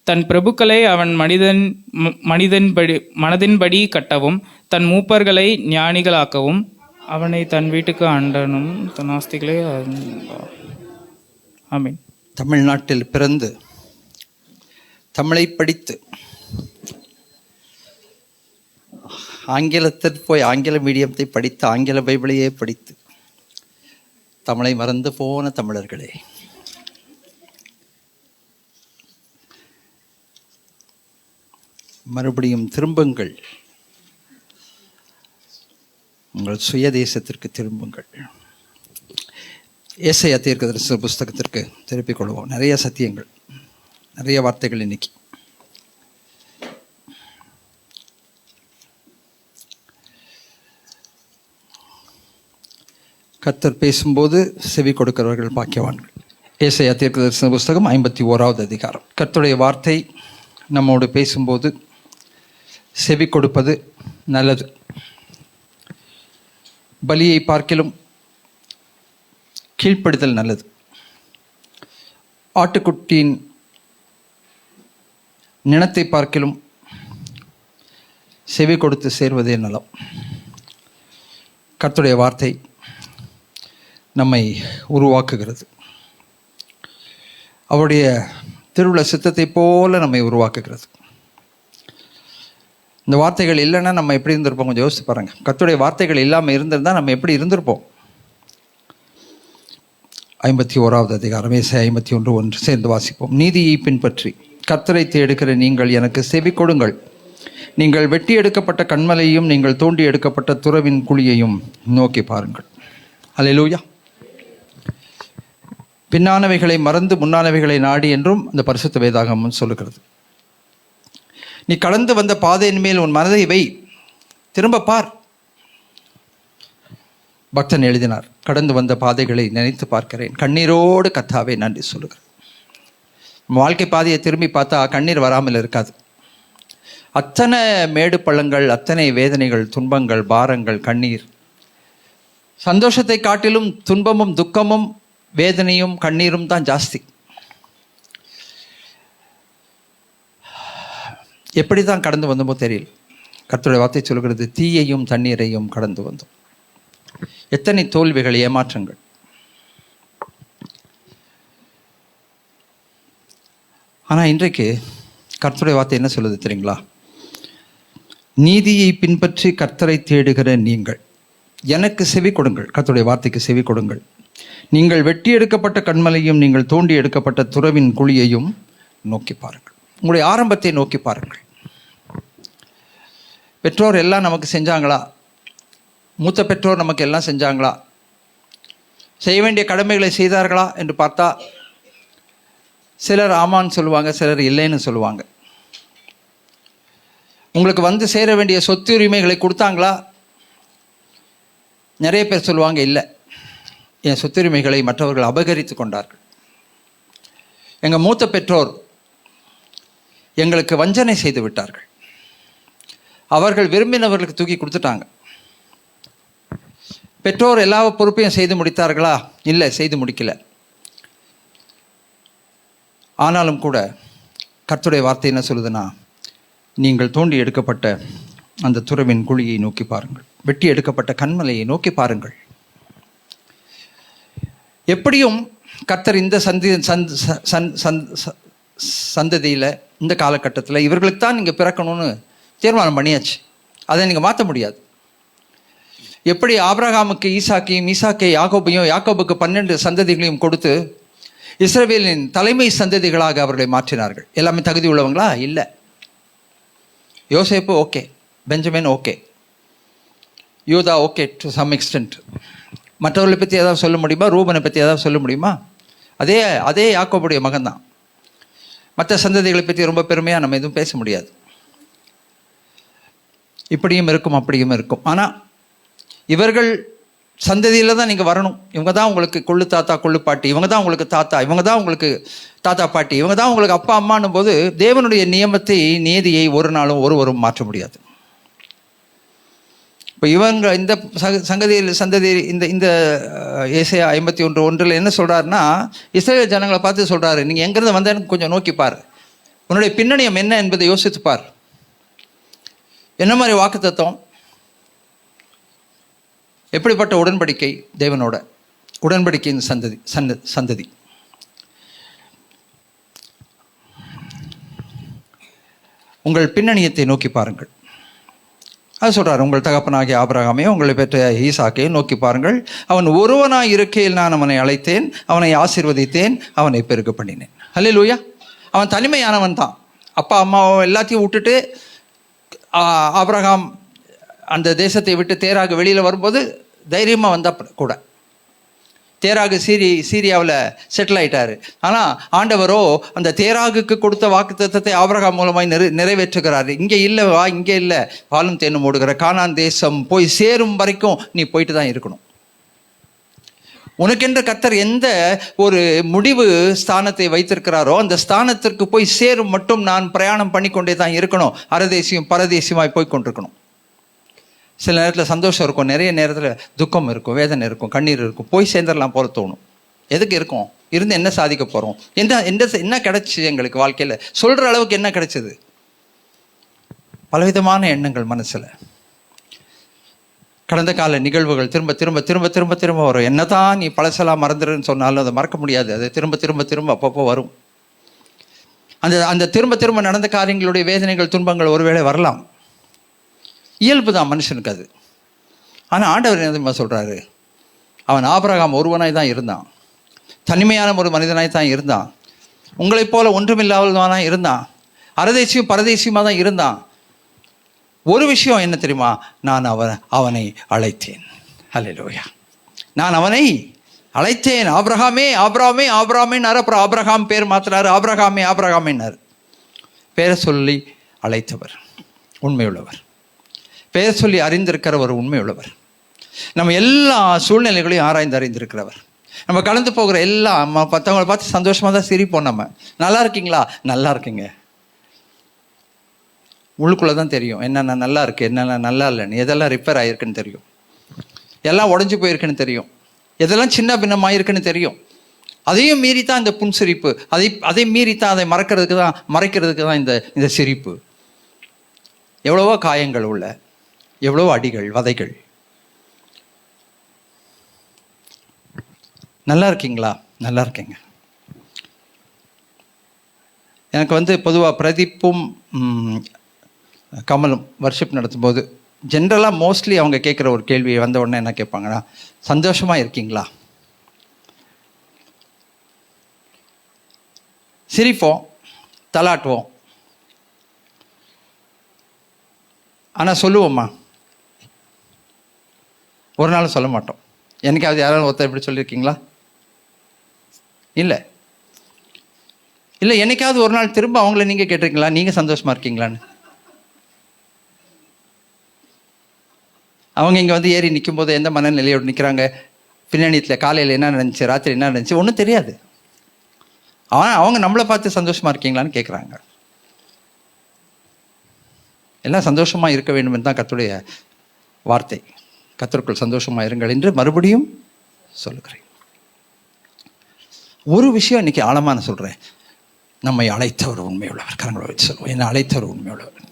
தன் பிரபுக்களை அவன் மனதின்படி கட்டவும், தன் மூப்பர்களை ஞானிகளாக்கவும், அவனை தன் வீட்டுக்கு ஆண்டனும் தன் ஆஸ்திகளை. ஆமீன். தமிழ்நாட்டில் பிறந்து தமிழை படித்து ஆங்கிலத்தில் போய் ஆங்கில மீடியத்தை படித்து ஆங்கில பைபிளையே படித்து தமிழை மறந்து போன தமிழர்களே, மறுபடியும் திரும்புங்கள். உங்கள் சுய தேசத்திற்கு திரும்புங்கள். ஏசாயா தீர்க்கதரிசன புஸ்தகத்திற்கு திருப்பிக் கொள்வோம். நிறைய சத்தியங்கள், நிறைய வார்த்தைகள் இன்னைக்கு. கர்த்தர் பேசும்போது செவி கொடுக்கிறவர்கள் பாக்கியவான்கள். ஏசாயா தீர்க்கதரிசன புஸ்தகம் 51வது அதிகாரம். கர்த்தருடைய வார்த்தை நம்மோடு பேசும்போது செவி கொடுப்பது நல்லது. பலியை பார்க்கிலும் கீழ்ப்படுதல் நல்லது. ஆட்டுக்குட்டியின் நினத்தை பார்க்கிலும் செவி கொடுத்து சேர்வதே நலம். கர்த்தருடைய வார்த்தை நம்மை உருவாக்குகிறது. அவருடைய திருவுள்ள சித்தத்தை போல நம்மை உருவாக்குகிறது. இந்த வார்த்தைகள் இல்லைன்னா நம்ம எப்படி இருந்திருப்போம்? கொஞ்சம் யோசிச்சு பாருங்கள். கர்த்தருடைய வார்த்தைகள் இல்லாமல் இருந்திருந்தால் நம்ம எப்படி இருந்திருப்போம்? 51வது அதிகாரம், ஏசாயா 51:1 சேர்ந்து வாசிப்போம். நீதியை பின்பற்றி கர்த்தரை தேடுகிற நீங்கள் எனக்கு செவி கொடுங்கள். நீங்கள் வெட்டி எடுக்கப்பட்ட கன்மலையும் நீங்கள் தோண்டி எடுக்கப்பட்ட துறவின் குழியையும் நோக்கி பாருங்கள். அல்லேலூயா. பின்னானவைகளை மறந்து முன்னானவைகளை நாடி என்றும் இந்த பரிசுத்த வேதாகமம் சொல்லுகிறது. நீ கடந்து வந்த பாதையின் மேல் உன் மனதை வை, திரும்ப பார். பக்தன் எழுதினார், கடந்து வந்த பாதைகளை நினைத்து பார்க்கிறேன், கண்ணீரோடு கர்த்தாவே நன்றி சொல்லுகிறேன். வாழ்க்கை பாதையை திரும்பி பார்த்தா கண்ணீர் வராமல் இருக்காது. அத்தனை மேடு பள்ளங்கள், அத்தனை வேதனைகள், துன்பங்கள், பாரங்கள், கண்ணீர். சந்தோஷத்தை காட்டிலும் துன்பமும் துக்கமும் வேதனையும் கண்ணீரும் தான் ஜாஸ்தி. எப்படி தான் கடந்து வந்தோமோ தெரியல. கர்த்தருடைய வார்த்தை சொல்கிறது, தீயையும் தண்ணீரையும் கடந்து வந்தோம். எத்தனை தோல்விகள், ஏமாற்றங்கள். ஆனால் இன்றைக்கு கர்த்தருடைய வார்த்தை என்ன சொல்லுது தெரியுங்களா? நீதியை பின்பற்றி கர்த்தரை தேடுகிற நீங்கள் எனக்கு செவி கொடுங்கள். கர்த்தருடைய வார்த்தைக்கு செவி கொடுங்கள். நீங்கள் வெட்டி எடுக்கப்பட்ட கன்மலையும் நீங்கள் தோண்டி எடுக்கப்பட்ட துறவின் குழியையும் நோக்கி பாருங்கள். உங்களுடைய ஆரம்பத்தை நோக்கி பாருங்கள். பெற்றோர் எல்லாம் நமக்கு செஞ்சாங்களா? மூத்த பெற்றோர் நமக்கு எல்லாம் செஞ்சாங்களா? செய்ய வேண்டிய கடமைகளை செய்தார்களா என்று பார்த்தா சிலர் ஆமான்னு சொல்லுவாங்க, சிலர் இல்லைன்னு சொல்லுவாங்க. உங்களுக்கு வந்து சேர வேண்டிய சொத்து உரிமைகளை கொடுத்தாங்களா? நிறைய பேர் சொல்லுவாங்க, இல்லை, என் சொத்துரிமைகளை மற்றவர்கள் அபகரித்து கொண்டார்கள். எங்கள் மூத்த பெற்றோர் எங்களுக்கு வஞ்சனை செய்து விட்டார்கள், அவர்கள் விரும்பினவர்களுக்கு தூக்கி கொடுத்துட்டாங்க. பெற்றோர் எல்லா பொறுப்பையும் செய்து முடித்தார்களா? இல்லை, செய்து முடிக்கல. ஆனாலும் கூட கர்த்தருடைய வார்த்தை என்ன சொல்லுதுன்னா, நீங்கள் தோண்டி எடுக்கப்பட்ட அந்த துறவின் குழியை நோக்கி பாருங்கள், வெட்டி எடுக்கப்பட்ட கன்மலையை நோக்கி பாருங்கள். எப்படியும் கர்த்தர் இந்த சந்ததியில் இந்த காலகட்டத்தில் இவர்களுக்கு தான் நீங்கள் பிறக்கணும்னு தீர்மானம் பண்ணியாச்சு. அதை நீங்கள் மாற்ற முடியாது. எப்படி ஆபிரகாமுக்கு ஈசாக்கையும், ஈசாக்கை யாக்கோபையும், யாக்கோபுக்கு 12 சந்ததிகளையும் கொடுத்து இஸ்ரவேலின் தலைமை சந்ததிகளாக அவர்களை மாற்றினார்கள். எல்லாமே தகுதி உள்ளவங்களா? இல்லை. யோசேப்பு ஓகே, பெஞ்சமின் ஓகே, யூதா ஓகே டு சம் எக்ஸ்டென்ட். மற்றவர்களை பற்றி ஏதாவது சொல்ல முடியுமா? ரூபனை பற்றி ஏதாவது சொல்ல முடியுமா? அதே யாக்கோபுடைய மகன்தான். மற்ற சந்ததிகளை பற்றி ரொம்ப பெருமையாக நம்ம எதுவும் பேச முடியாது. இப்படியும் இருக்கும், அப்படியும் இருக்கும். ஆனால் இவர்கள் சந்ததியில் தான் நீங்கள் வரணும். இவங்க தான் உங்களுக்கு கொள்ளு தாத்தா, கொள்ளு பாட்டி, இவங்க தான் உங்களுக்கு தாத்தா, இவங்க தான் உங்களுக்கு தாத்தா பாட்டி, இவங்க தான் உங்களுக்கு அப்பா அம்மானும் போது தேவனுடைய நியமத்தை, நீதியை ஒரு நாளும் ஒருவரும் மாற்ற முடியாது. இப்போ இவங்க இந்த சந்ததி இந்த ஏசாயா 51:1 என்ன சொல்கிறாருன்னா, இஸ்ரவேல் ஜனங்களை பார்த்து சொல்கிறாரு, நீங்கள் எங்கேருந்து வந்தேன்னு கொஞ்சம் நோக்கிப்பார், உன்னுடைய பின்னணியம் என்ன என்பதை யோசித்துப்பார். என்ன மாதிரி வாக்குத்தத்தம், எப்படிப்பட்ட உடன்படிக்கை, தேவனோட உடன்படிக்கையின் சந்ததி. உங்கள் பின்னணியத்தை நோக்கி பாருங்கள். அது சொல்கிறார், உங்கள் தகப்பனாகிய ஆபிரகாமையும் உங்களை பெற்ற ஈசாக்கையும் நோக்கி பாருங்கள். அவன் ஒருவனாய் இருக்கையில் நான் அவனை அழைத்தேன், அவனை ஆசீர்வதித்தேன், அவனை பெருக பண்ணினேன். அல்லேலூயா. அவன் தனிமையானவன் தான். அப்பா அம்மாவை எல்லாத்தையும் விட்டுட்டு ஆபிரகாம் அந்த தேசத்தை விட்டு தேராக வெளியில் வரும்போது தைரியமாக வந்தால் கூட, தேராகு சீரியாவில் செட்டில் ஆயிட்டாரு. ஆனால் ஆண்டவரோ அந்த தேராகுக்கு கொடுத்த வாக்குத்தத்தத்தை ஆபிரகாம் மூலமாய் நிறைவேற்றுகிறாரு. இங்கே இல்லை, இங்கே இல்லை, பாலும் தேனும் ஓடுகிற கானான் தேசம் போய் சேரும் வரைக்கும் நீ போயிட்டு தான் இருக்கணும். உனக்கென்று கர்த்தர் எந்த ஒரு முடிவு ஸ்தானத்தை வைத்திருக்கிறாரோ அந்த ஸ்தானத்திற்கு போய் சேரும் மட்டும் நான் பிரயாணம் பண்ணிக்கொண்டே தான் இருக்கணும். அரதேசியும் பரதேசியமாய் போய் கொண்டிருக்கணும். சில நேரத்தில் சந்தோஷம் இருக்கும், நிறைய நேரத்தில் துக்கம் இருக்கும், வேதனை இருக்கும், கண்ணீர் இருக்கும். போய் சேர்ந்துடலாம் போல தோணும். எதுக்கு இருக்கும்? இருந்து என்ன சாதிக்க போகிறோம்? என்ன கிடைச்சி எங்களுக்கு வாழ்க்கையில்? சொல்கிற அளவுக்கு என்ன கிடைச்சது? பலவிதமான எண்ணங்கள் மனசில். கடந்த கால நிகழ்வுகள் திரும்ப திரும்ப திரும்ப திரும்ப திரும்ப வரும். என்னதான் நீ பழசெல்லாம் மறந்துடுன்னு சொன்னாலும் அதை மறக்க முடியாது. அது திரும்ப திரும்ப திரும்ப அப்பப்போ வரும். அந்த திரும்ப திரும்ப நடந்த காரியங்களுடைய வேதனைகள், துன்பங்கள் ஒருவேளை வரலாம். இயல்பு தான் மனுஷனுக்கு அது. ஆனால் ஆண்டவர் என்ன சொல்கிறாரு, அவன் ஆபிரகாம் ஒருவனாய் தான் இருந்தான், தனிமையான ஒரு மனிதனாய் தான் இருந்தான், உங்களைப் போல ஒன்றுமில்லாதவனாக இருந்தான், அரதேசியும் பரதேசியமாக தான் இருந்தான். ஒரு விஷயம் என்ன தெரியுமா? நான் அவனை அழைத்தேன். அல்லேலூயா. நான் அவனை அழைத்தேன். ஆபிரகாமே ஆபிரகாமே ஆபிரகாமேன்னாரு. அப்புறம் ஆபிரகாம் பேர் மாத்தினாரு, ஆபிரகாமே ஆபிரகாமேன்னாரு. பேரை சொல்லி அழைத்தவர் உண்மையுள்ளவர். பெயர் சொல்லி அறிந்திருக்கிறவர் உண்மையுள்ளவர். நம்ம எல்லா சூழ்நிலைகளையும் ஆராய்ந்து அறிந்திருக்கிறவர். நம்ம கலந்து போகிற எல்லாம் மற்றவங்களை பார்த்து சந்தோஷமாக தான் சிரிப்போம். நம்ம நல்லா இருக்கீங்களா? நல்லா இருக்குங்க. உள்ளுக்குள்ளே தான் தெரியும் என்னென்ன நல்லா இருக்குது, என்னென்ன நல்லா இல்லைன்னு, எதெல்லாம் ரிப்பேர் ஆகிருக்குன்னு தெரியும், எல்லாம் உடஞ்சி போயிருக்குன்னு தெரியும், எதெல்லாம் சின்ன பின்னமாயிருக்குன்னு தெரியும். அதையும் மீறி தான் இந்த புன்சிரிப்பு, அதை மீறி தான் அதை மறைக்கிறதுக்கு தான் இந்த சிரிப்பு. எவ்வளவோ காயங்கள் உள்ள, எவ்வளவோ அடிகள், வதைகள். நல்லா இருக்கீங்களா? நல்லா இருக்கேங்க. எனக்கு பொதுவாக பிரதீப்பும் கமலும் வர்ஷிப் நடத்தும்போது ஜென்ரலாக மோஸ்ட்லி அவங்க கேட்குற ஒரு கேள்வி வந்த உடனே என்ன கேட்பாங்கன்னா, சந்தோஷமாக இருக்கீங்களா? சிரிப்போம், தலாட்டுவோம். ஆனால் சொல்லுவோம்மா? ஒரு நாளும் சொல்ல மாட்டோம். என்னைக்காவது யாராவது ஒருத்தர் இப்படி சொல்லியிருக்கீங்களா? இல்லை. என்னைக்காவது ஒரு நாள் திரும்ப அவங்கள நீங்கள் கேட்டிருக்கீங்களா, நீங்கள் சந்தோஷமாக இருக்கீங்களான்னு? அவங்க இங்கே ஏறி நிற்கும் போது எந்த மனநிலையோடு நிற்கிறாங்க, பின்னணியத்தில் காலையில் என்ன நடந்துச்சு, ராத்திரி என்ன நடந்துச்சு, ஒன்றும் தெரியாது. அவங்க நம்மளை பார்த்து சந்தோஷமாக இருக்கீங்களான்னு கேட்குறாங்க. எல்லாம் சந்தோஷமாக இருக்க வேண்டும் என்று தான் கர்த்தருடைய வார்த்தை. கர்த்தருக்குள் சந்தோஷமாக இருங்கள் என்று மறுபடியும் சொல்லுகிறேன். ஒரு விஷயம் இன்னைக்கு ஆழமாக நான் சொல்கிறேன். நம்மை அழைத்தவர் உண்மையுள்ளவர். கரங்களை வச்சு சொல்லுவோம், என்னை அழைத்தவர் உண்மையுள்ளவர்.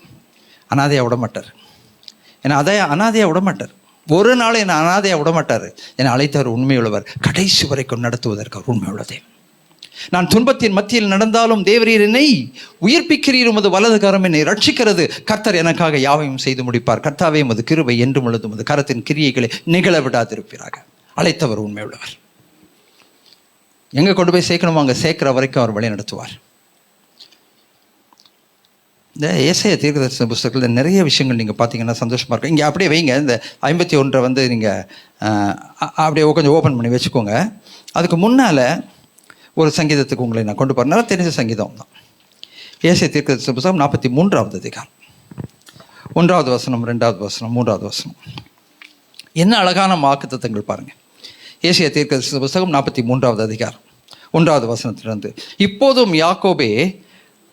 அனாதையாக விடமாட்டார். ஏன்னா அனாதையாக விடமாட்டார். ஒரு நாள் என்னை அனாதையாக விட மாட்டார். என்னை அழைத்தவர் உண்மையுள்ளவர், கடைசி வரைக்கும் நடத்துவதற்கு அவர் உண்மையுள்ளதே. நான் துன்பத்தின் மத்தியில் நடந்தாலும் தேவரீர் என்னை உயிர்ப்பிக்கிறீர், உமது வலது கரம் என்னை ரட்சிக்கிறது. கர்த்தர் எனக்காக யாவையும் செய்து முடிப்பார். கர்த்தாவே உமது கிருபை என்றும் உள்ளது, உமது கரத்தின் கிரியைகளை நிகழ விடாதிருப்பீராக. அழைத்தவர் உண்மையுள்ளவர். எங்கே கொண்டு போய் சேர்க்கணுமோ அங்கே சேர்க்கிற வரைக்கும் அவர் வழி நடத்துவார். இந்த ஏசாயா தீர்க்கதரிசன புத்தகத்தில் நிறைய விஷயங்கள் நீங்கள் பார்த்தீங்கன்னா சந்தோஷமாக இருக்கும். இங்கே அப்படியே வைங்க, இந்த 51 வந்து நீங்கள் அப்படியே கொஞ்சம் ஓப்பன் பண்ணி வச்சுக்கோங்க. அதுக்கு முன்னால் ஒரு சங்கீதத்துக்கு உங்களை நான் கொண்டு போகிறேன். நல்லா தெரிஞ்ச சங்கீதம் தான். ஏசாயா தீர்க்கதரிசன புத்தகம் 43வது அதிகாரம் 1வது வசனம், 2வது வசனம், 3வது வசனம். என்ன அழகான வாக்குத்தத்தங்கள் பாருங்கள். ஏசாயா தீர்க்கதரிசன புத்தகம் 43வது அதிகாரம் 1வது வசனத்திலிருந்து, இப்போதும் யாக்கோபே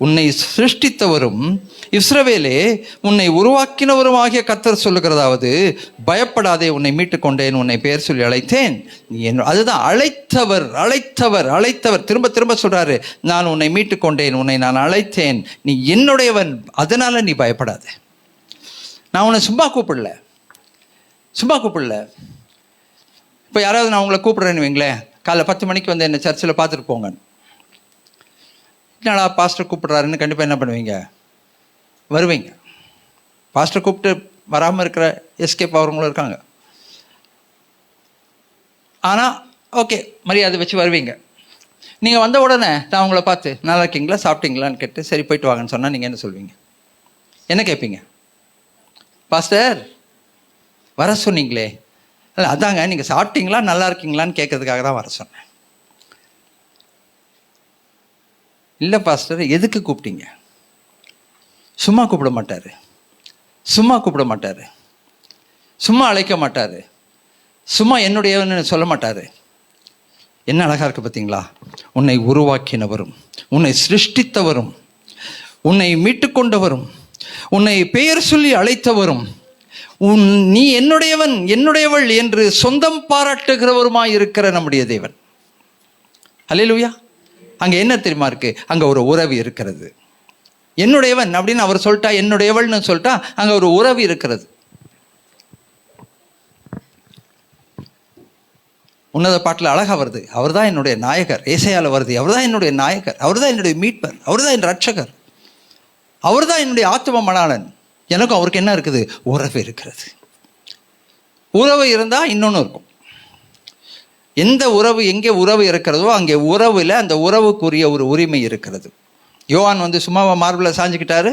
உன்னை சிருஷ்டித்தவரும் இஸ்ரவேலே உன்னை உருவாக்கினவரும் ஆகிய கர்த்தர் சொல்லுகிறதாவது, பயப்படாதே, உன்னை மீட்டு கொண்டேன், உன்னை பெயர் சொல்லி அழைத்தேன். நீ அதுதான் அழைத்தவர், அழைத்தவர், அழைத்தவர். திரும்ப திரும்ப சொல்றாரு, நான் உன்னை மீட்டு கொண்டேன், உன்னை நான் அழைத்தேன், நீ என்னுடையவன், அதனால நீ பயப்படாத. நான் உன்னை சும்மா கூப்பிடல, சும்மா கூப்பிடல. இப்போ யாராவது நான் உங்களை கூப்பிடுறேன்னு வைங்களேன், காலைல 10 மணிக்கு வந்து என்னை சர்ச்சில் பார்த்துட்டு போங்க. என்னடா பாஸ்டர் கூப்பிட்றாருன்னு கண்டிப்பாக என்ன பண்ணுவீங்க? வருவீங்க. பாஸ்டர் கூப்பிட்டு வராமல் இருக்கிற எஸ்கேப் ஆகிறவங்களும் இருக்காங்க. ஆனால் ஓகே, மரியாதை வச்சு வருவீங்க. நீங்கள் வந்த உடனே நான் உங்களை பார்த்து நல்லா இருக்கீங்களா, சாப்பிட்டீங்களான்னு கேட்டு சரி போயிட்டு வாங்கன்னு சொன்னால் நீங்கள் என்ன சொல்வீங்க? என்ன கேட்பீங்க? பாஸ்டர் வர சொன்னீங்களே. இல்லை அதாங்க, நீங்கள் சாப்பிட்டீங்களா நல்லா இருக்கீங்களான்னு கேட்கறதுக்காக தான் வர சொன்னேன். இல்லை பாஸ்டர் எதுக்கு கூப்பிட்டீங்க? சும்மா கூப்பிட மாட்டார், சும்மா கூப்பிட மாட்டார், சும்மா அழைக்க மாட்டார், சும்மா என்னுடையவன்னு சொல்ல மாட்டார். என்ன அழகாக இருக்குது பார்த்தீங்களா? உன்னை உருவாக்கினவரும், உன்னை சிருஷ்டித்தவரும், உன்னை மீட்டு கொண்டவரும், உன்னை பெயர் சொல்லி அழைத்தவரும், நீ என்னுடையவன் என்னுடையவள் என்று சொந்தம் பாராட்டுகிறவருமாய் இருக்கிற நம்முடைய தேவன். அல்லேலூயா. அங்கே என்ன தெரியுமா இருக்கு? அங்கே ஒரு உறவு இருக்கிறது. என்னுடையவன் அப்படின்னு அவர் சொல்லிட்டா, என்னுடையவள்னு சொல்லிட்டா அங்கே ஒரு உறவு இருக்கிறது. உன்னத பாட்டில் அழகா வருது, அவர் தான் என்னுடைய நாயகர். ஏசாயால வருது, அவர் தான் என்னுடைய நாயகர், அவர் தான் என்னுடைய மீட்பர், அவர் தான் என் ரட்சகர், அவர் தான் என்னுடைய ஆத்தும மணாளன். எனக்கும் அவருக்கு என்ன இருக்குது? உறவு இருக்கிறது. உறவு இருந்தால் இன்னொன்று இருக்கும். எந்த உறவு, எங்கே உறவு இருக்கிறதோ அங்கே உறவில் அந்த உறவுக்குரிய ஒரு உரிமை இருக்கிறது. யோவான் வந்து சும்மாவா மார்பில் சாஞ்சிக்கிட்டாரு?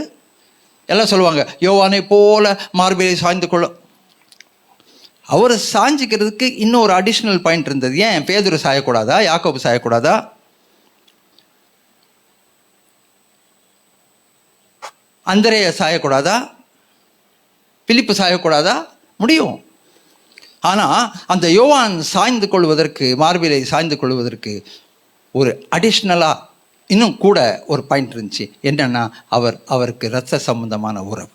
எல்லாம் சொல்லுவாங்க யோவானை போல மார்பிலை சாய்ந்து கொள்ள. அவர் சாஞ்சிக்கிறதுக்கு இன்னும் ஒரு அடிஷ்னல் பாயிண்ட் இருந்தது. ஏன் பேதுரு சாயக்கூடாதா? யாக்கோபு சாயக்கூடாதா? அந்திரேய சாயக்கூடாதா? பிலிப்பு சாயக்கூடாதா? முடியும். ஆனால் அந்த யோவான் சாய்ந்து கொள்வதற்கு, மார்பிலை சாய்ந்து கொள்வதற்கு ஒரு அடிஷ்னலாக இன்னும் கூட ஒரு பாயிண்ட் இருந்துச்சு. என்னன்னா, அவருக்கு இரத்த சம்பந்தமான உறவு.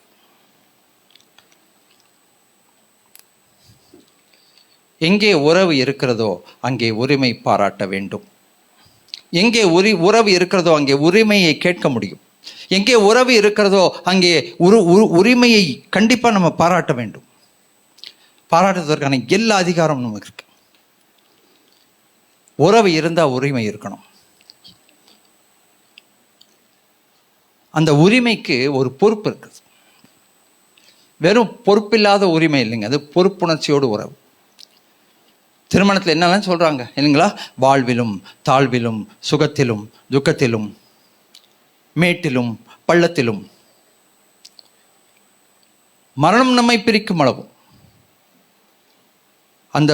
எங்கே உறவு இருக்கிறதோ அங்கே உரிமை பாராட்ட வேண்டும். எங்கே உறவு இருக்கிறதோ அங்கே உரிமையை கேட்க முடியும். எங்கே உறவு இருக்கிறதோ அங்கே உரிமையை கண்டிப்பாக நம்ம பாராட்ட வேண்டும். பாராட்டுவதற்கான எல்லா அதிகாரமும் நமக்கு இருக்கு. உறவு இருந்தால் உரிமை இருக்கணும். அந்த உரிமைக்கு ஒரு பொறுப்பு இருக்குது. வெறும் பொறுப்பில்லாத உரிமை இல்லைங்க, அது பொறுப்புணர்ச்சியோடு உறவு. திருமணத்தில் என்னெல்லாம் சொல்கிறாங்க இல்லைங்களா? வாழ்விலும் தாழ்விலும் சுகத்திலும் துக்கத்திலும் மேட்டிலும் பள்ளத்திலும் மரணம் நம்மை பிரிக்கும் அளவும் அந்த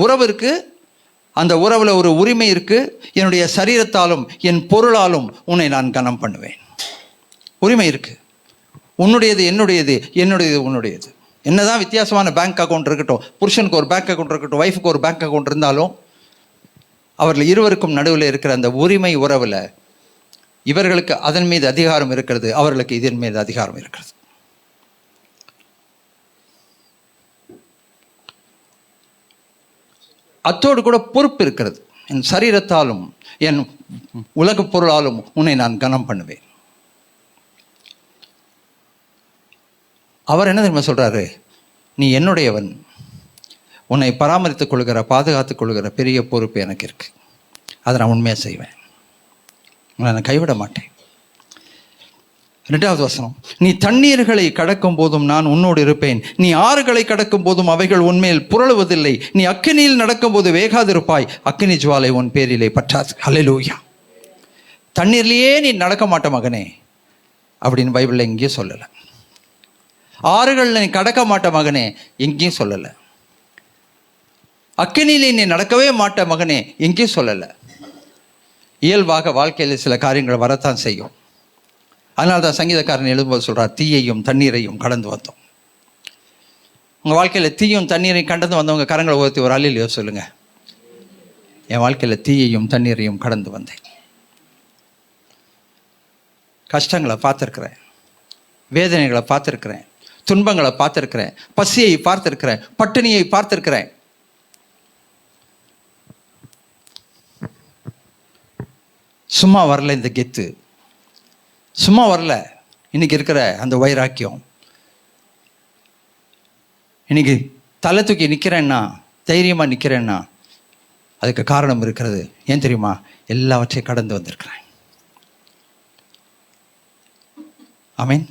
உறவு இருக்கு. அந்த உறவில் ஒரு உரிமை இருக்கு. என்னுடைய சரீரத்தாலும் என் பொருளாலும் உன்னை நான் கனம் பண்ணுவேன். உரிமை இருக்கு. உன்னுடையது என்னுடையது, என்னுடையது உன்னுடையது. என்னதான் வித்தியாசமான பேங்க் அக்கௌண்ட் இருக்கட்டும், புருஷனுக்கு ஒரு பேங்க் அக்கௌண்ட் இருக்கட்டும், ஒய்ஃபுக்கு ஒரு பேங்க் அக்கௌண்ட் இருந்தாலும் அவர்கள் இருவருக்கும் நடுவில் இருக்கிற அந்த உரிமை உறவில் இவர்களுக்கு அதன் மீது அதிகாரம் இருக்கிறது, அவர்களுக்கு இதன் மீது அதிகாரம் இருக்கிறது. அத்தோடு கூட பொறுப்பு இருக்கிறது. என் சரீரத்தாலும் என் உலக பொருளாலும் உன்னை நான் கனம் பண்ணுவேன். அவர் என்ன தெரியுமா சொல்றாரு? நீ என்னுடையவன், உன்னை பராமரித்துக் கொள்கிற பாதுகாத்துக் கொள்கிற பெரிய பொறுப்பு எனக்கு இருக்கு. அதை நான் உண்மையாக செய்வேன், உன்னை நான் கைவிட மாட்டேன். 2வது வசனம், நீ தண்ணீர்களை கடக்கும் போதும் நான் உன்னோடு இருப்பேன், நீ ஆறுகளை கடக்கும் போதும் அவைகள் உன்மேல் புரளுவதில்லை, நீ அக்கினியில் நடக்கும் போது வேகாதிருப்பாய், அக்கினி ஜுவாலை உன் பேரிலே பற்றாது. ஹல்லேலூயா. தண்ணீர்லேயே நீ நடக்க மாட்ட மகனே அப்படின்னு பைபிளில் எங்கேயும் சொல்லலை. ஆறுகளில் நீ கடக்க மாட்ட மகனே எங்கேயும் சொல்லலை. அக்கினியிலே நீ நடக்கவே மாட்ட மகனே எங்கேயும் சொல்லலை. இயல்பாக வாழ்க்கையில் சில காரியங்கள் வரத்தான் செய்யும். அதனால தான் சங்கீதக்காரன் எழுதும்போது சொல்கிறார், தீயையும் தண்ணீரையும் கடந்து வந்தோம். உங்கள் வாழ்க்கையில் தீயும் தண்ணீரையும் கடந்து வந்தவங்க கரங்களை உயர்த்தி ஒரு அல்லேலூயா சொல்லுங்கள். என் வாழ்க்கையில் தீயையும் தண்ணீரையும் கடந்து வந்தேன். கஷ்டங்களை பார்த்துருக்குறேன், வேதனைகளை பார்த்துருக்குறேன், துன்பங்களை பார்த்துருக்குறேன், பசியை பார்த்துருக்குறேன், பட்டினியை பார்த்துருக்குறேன். சும்மா வரல இந்த கெத்து, சும்மா வரல இன்னைக்கு இருக்கிற அந்த வைராக்கியம். இன்னைக்கு தலை தூக்கி நிற்கிறேன்னா, தைரியமாக நிற்கிறேன்னா அதுக்கு காரணம் இருக்கிறது. ஏன் தெரியுமா? எல்லாவற்றையும் கடந்து வந்திருக்கிறேன். ஆமீன்.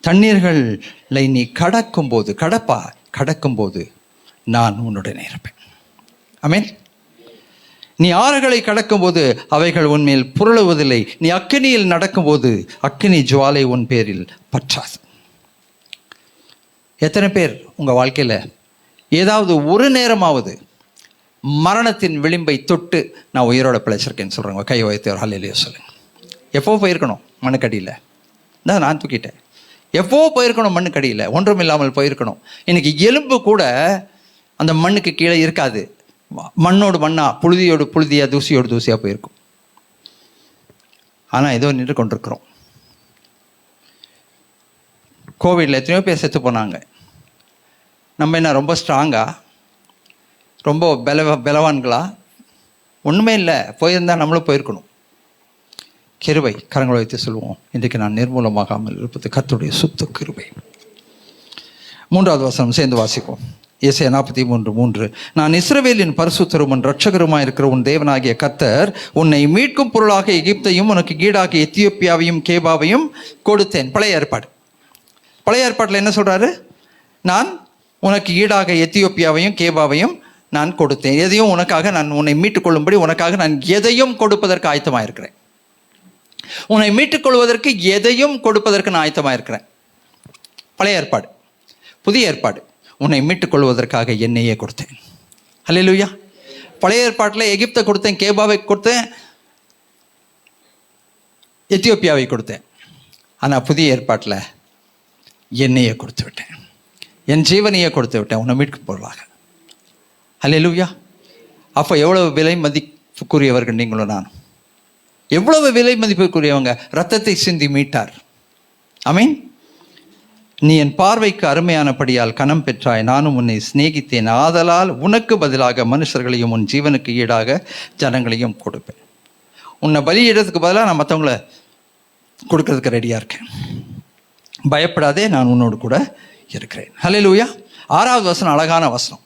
தண்ணீர்களை நீ கடக்கும்போது நான் உன்னுடனே இருப்பேன். ஆமீன். நீ ஆறுகளை கடக்கும்போது அவைகள் உன்மேல் புரளுவதில்லை, நீ அக்கினியில் நடக்கும்போது அக்கினி ஜுவாலை உன் பேரில் பற்றாது. எத்தனை பேர் உங்கள் வாழ்க்கையில் ஏதாவது ஒரு நேரமாவது மரணத்தின் விளிம்பை தொட்டு நான் உயிரோட பிழைச்சிருக்கேன்னு சொல்கிறாங்க? கை வைத்து ஒரு ஹல்லேலூயா சொல்லுங்க. எப்போ போயிருக்கணும் மண்ணுக்கடியில்? தான் நான் தூக்கிட்டேன். எப்போ போயிருக்கணும் மண்ணுக்கடியில்? ஒன்றும் இல்லாமல் போயிருக்கணும். இன்னைக்கு எலும்பு கூட அந்த மண்ணுக்கு கீழே இருக்காது. மண்ணோடு மண்ணா, புழுதியோடு புழுதியா, தூசியோடு தூசியாக போயிருக்கும். ஆனால் ஏதோ நின்று கொண்டிருக்கிறோம். கோவிடில் எத்தனையோ பேர் செத்து போனாங்க. நம்ம என்ன ரொம்ப ஸ்ட்ராங்கா, ரொம்ப பலவான்களா? ஒன்றுமே இல்லை. போயிருந்தால் நம்மளும் போயிருக்கணும். கிருபை. கரங்களை வைத்து சொல்லுவோம், இன்றைக்கு நான் நிர்மூலமாகாமல் இருப்பது கர்த்தருடைய சுத்த கிருபை. 3வது வசனம் சேர்ந்து வாசிப்போம். ஏசாயா 43:3. நான் இஸ்ரவேலின் பரிசுத்தரும் உன் இரட்சகருமாய் இருக்கிற உன் தேவனாகிய கர்த்தர் உன்னை மீட்கும் பொருளாக எகிப்தையும் உனக்கு ஈடாக எத்தியோப்பியாவையும் கேபாவையும் கொடுத்தேன். பழைய ஏற்பாட்டில் என்ன சொல்றாரு? நான் உனக்கு ஈடாக எத்தியோப்பியாவையும் கேபாவையும் நான் கொடுத்தேன். எதையும் உனக்காக நான் உன்னை மீட்டுக் கொள்ளும்படி உனக்காக நான் எதையும் கொடுப்பதற்கு ஆயத்தமாக இருக்கிறேன். உன்னை மீட்டுக் கொள்வதற்கு எதையும் கொடுப்பதற்கு நான் ஆயத்தமாக இருக்கிறேன். பழைய ஏற்பாடு. புதிய ஏற்பாடு, உன்னை மீட்டுக் கொள்வதற்காக என்னையே கொடுத்தேன். ஹல்லேலூயா. பழைய ஏற்பாட்டில் எகிப்தை கொடுத்தேன், கேபாவை கொடுத்தேன், எத்தியோப்பியாவை கொடுத்தேன். ஆனால் புதிய ஏற்பாட்டில் என்னையே கொடுத்து விட்டேன், என் ஜீவனையே கொடுத்து விட்டேன் உன்னை மீட்கும் பொருளாக. ஹல்லேலூயா. அப்போ எவ்வளவு விலை மதிப்புக்குரியவர்கள் நீங்களும் நானும். எவ்வளவு விலை மதிப்புக்குரியவங்க. ரத்தத்தை சிந்தி மீட்டார். ஆமீன். நீ என் பார்வைக்கு அருமையானபடியால் கனம் பெற்றாய், நானும் உன்னை சிநேகித்தேன், ஆதலால் உனக்கு பதிலாக மனுஷர்களையும் உன் ஜீவனுக்கு ஈடாக ஜனங்களையும் கொடுப்பேன். உன்னை பலியிடறதுக்கு பதிலாக நான் மற்றவங்கள கொடுக்கறதுக்கு ரெடியாக இருக்கேன். பயப்படாதே, நான் உன்னோடு கூட இருக்கிறேன். ஹல்லேலூயா. 6வது வசனம் அழகான வசனம்.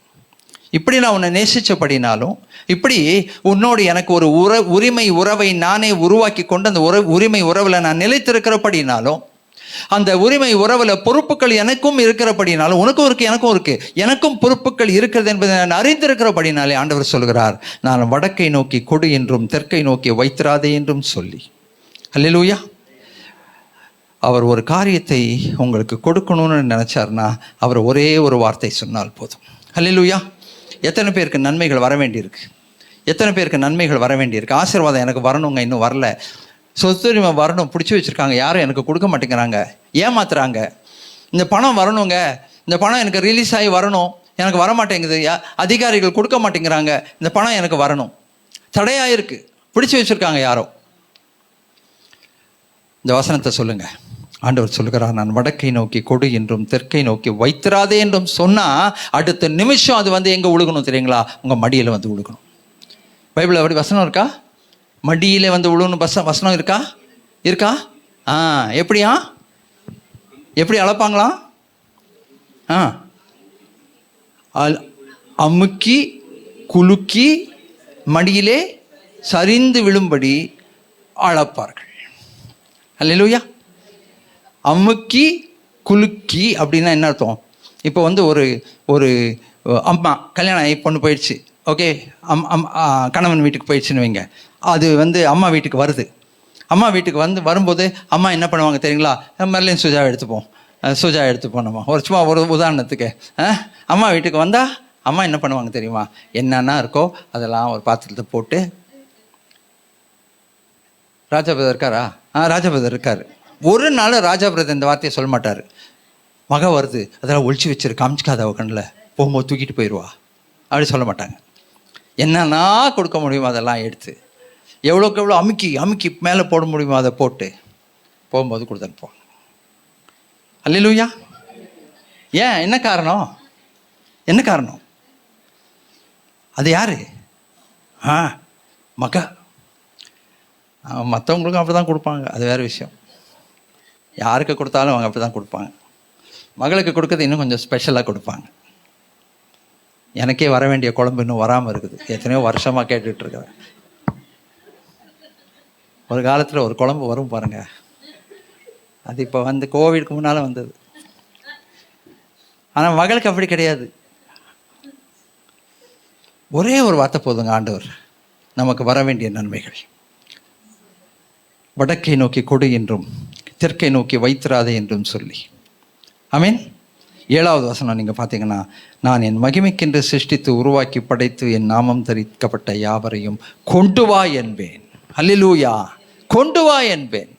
இப்படி நான் உன்னை நேசிச்சபடினாலும், இப்படி உன்னோடு எனக்கு ஒரு உரிமை உறவை நானே உருவாக்கி கொண்டு அந்த உரிமை உறவில் நான் நிலைத்திருக்கிறபடினாலும், அந்த உரிமை உறவில் பொறுப்புகள் எனக்கும் இருக்கிறபடினாலும், உனக்கும் இருக்கு எனக்கும் இருக்கு, எனக்கும் பொறுப்புகள் இருக்கிறது என்பதை நான் அறிந்திருக்கிறபடினாலே ஆண்டவர் சொல்கிறார், நான் வடக்கை நோக்கி கொடு என்றும் தெற்கை நோக்கி வைத்திராதே என்றும் சொல்லி. ஹல்லேலூயா. அவர் ஒரு காரியத்தை உங்களுக்கு கொடுக்கணும்னு நினைச்சார்னா அவர் ஒரே ஒரு வார்த்தை சொன்னால் போதும். ஹல்லேலூயா. எத்தனை பேருக்கு நன்மைகள் வர வேண்டியிருக்கு? எத்தனை பேருக்கு நன்மைகள் வர வேண்டியிருக்கு? ஆசீர்வாதம் எனக்கு வரணுங்க, இன்னும் வரல. சொத்துரிமை வரணும், பிடிச்சி வச்சுருக்காங்க, யாரும் எனக்கு கொடுக்க மாட்டேங்கிறாங்க, ஏமாத்துறாங்க. இந்த பணம் வரணுங்க, இந்த பணம் எனக்கு ரிலீஸ் ஆகி வரணும், எனக்கு வர மாட்டேங்குது, அதிகாரிகள் கொடுக்க மாட்டேங்கிறாங்க, இந்த பணம் எனக்கு வரணும், தடையாயிருக்கு, பிடிச்சி வச்சுருக்காங்க யாரோ. இந்த வசனத்தை சொல்லுங்க. ஆண்டவர் சொல்லுகிறார், நான் வடக்கை நோக்கி கொடு என்றும் தெற்கை நோக்கி வைத்திராதே என்றும் சொன்னால் அடுத்த நிமிஷம் அது வந்து எங்கே விழுகணும் தெரியுங்களா? உங்கள் மடியில் வந்து விழுகணும். பைபிளில் அப்படி வசனம் இருக்கா? மடியில் வந்து விழுகணும் வசனம் இருக்கா? எப்படியா? எப்படி அளப்பாங்களாம்? அமுக்கி குலுக்கி மடியிலே சரிந்து விழும்படி அளப்பார்கள். அல்லேலூயா. அமுக்கி குலுக்கி அப்படின்னா என்ன அர்த்தம்? இப்போ வந்து ஒரு அம்மா கல்யாணம் ஆகி பொண்ணு போயிடுச்சு, ஓகே, கணவன் வீட்டுக்கு போயிடுச்சுன்னு வைங்க. அது வந்து அம்மா வீட்டுக்கு வருது. அம்மா வீட்டுக்கு வரும்போது அம்மா என்ன பண்ணுவாங்க தெரியுங்களா? மெர்லின் சுஜாவை எடுத்துப்போம் நம்ம சும்மா ஒரு உதாரணத்துக்கு. அம்மா வீட்டுக்கு வந்தால் அம்மா என்ன பண்ணுவாங்க தெரியுமா? என்னென்ன இருக்கோ அதெல்லாம் ஒரு பாத்திரத்தை போட்டு, ராஜாபிரதர் இருக்காரா? ராஜாபிரதர் இருக்கார். ஒரு நாள் ராஜாபிரதர் இந்த வார்த்தையை சொல்ல மாட்டார். மக வருது, அதெல்லாம் ஒழிச்சு வச்சிரு, காமிச்சிக்காத அவ கண்ணில், போகும்போது தூக்கிட்டு போயிடுவா, அப்படி சொல்ல மாட்டாங்க. என்னன்னா கொடுக்க முடியுமோ அதெல்லாம் எடுத்து, எவ்வளோக்கு எவ்வளோ அமுக்கி அமுக்கி மேலே போட முடியுமோ அதை போட்டு போகும்போது கொடுத்து அனுப்புவாங்க. அல்லேலூயா. ஏன்? என்ன காரணம்? என்ன காரணம்? அது யாரு? மக. மற்றவங்களுக்கும் அப்படி தான் கொடுப்பாங்க, அது வேறு விஷயம். யாருக்கு கொடுத்தாலும் அவங்க அப்படி தான் கொடுப்பாங்க. மகளுக்கு கொடுக்கறது இன்னும் கொஞ்சம் ஸ்பெஷலாக கொடுப்பாங்க. எனக்கே வர வேண்டிய குழம்பு இன்னும் வராமல் இருக்குது, எத்தனையோ வருஷமாக கேட்டுட்ருக்கிறேன். ஒரு காலத்தில் ஒரு குழம்பு வரும் பாருங்க, அது இப்போ வந்து கோவிடுக்கு முன்னால் வந்தது. ஆனால் மகளுக்கு அப்படி கிடையாது. ஒரே ஒரு வார்த்தை போதுங்க, ஆண்டவர் நமக்கு வர வேண்டிய நன்மைகள். வடக்கை நோக்கி கொடு என்றும் தெற்கை நோக்கி வைத்திராதே என்றும் சொல்லி. ஆமீன். 7வது வசனம் நீங்கள் பார்த்தீங்கன்னா, நான் என் மகிமைக்கென்று சிருஷ்டித்து உருவாக்கி படைத்து என் நாமம் தரிக்கப்பட்ட யாவரையும் கொண்டு வா என்பேன். அல்லேலூயா. கொண்டு வா என்பேன்.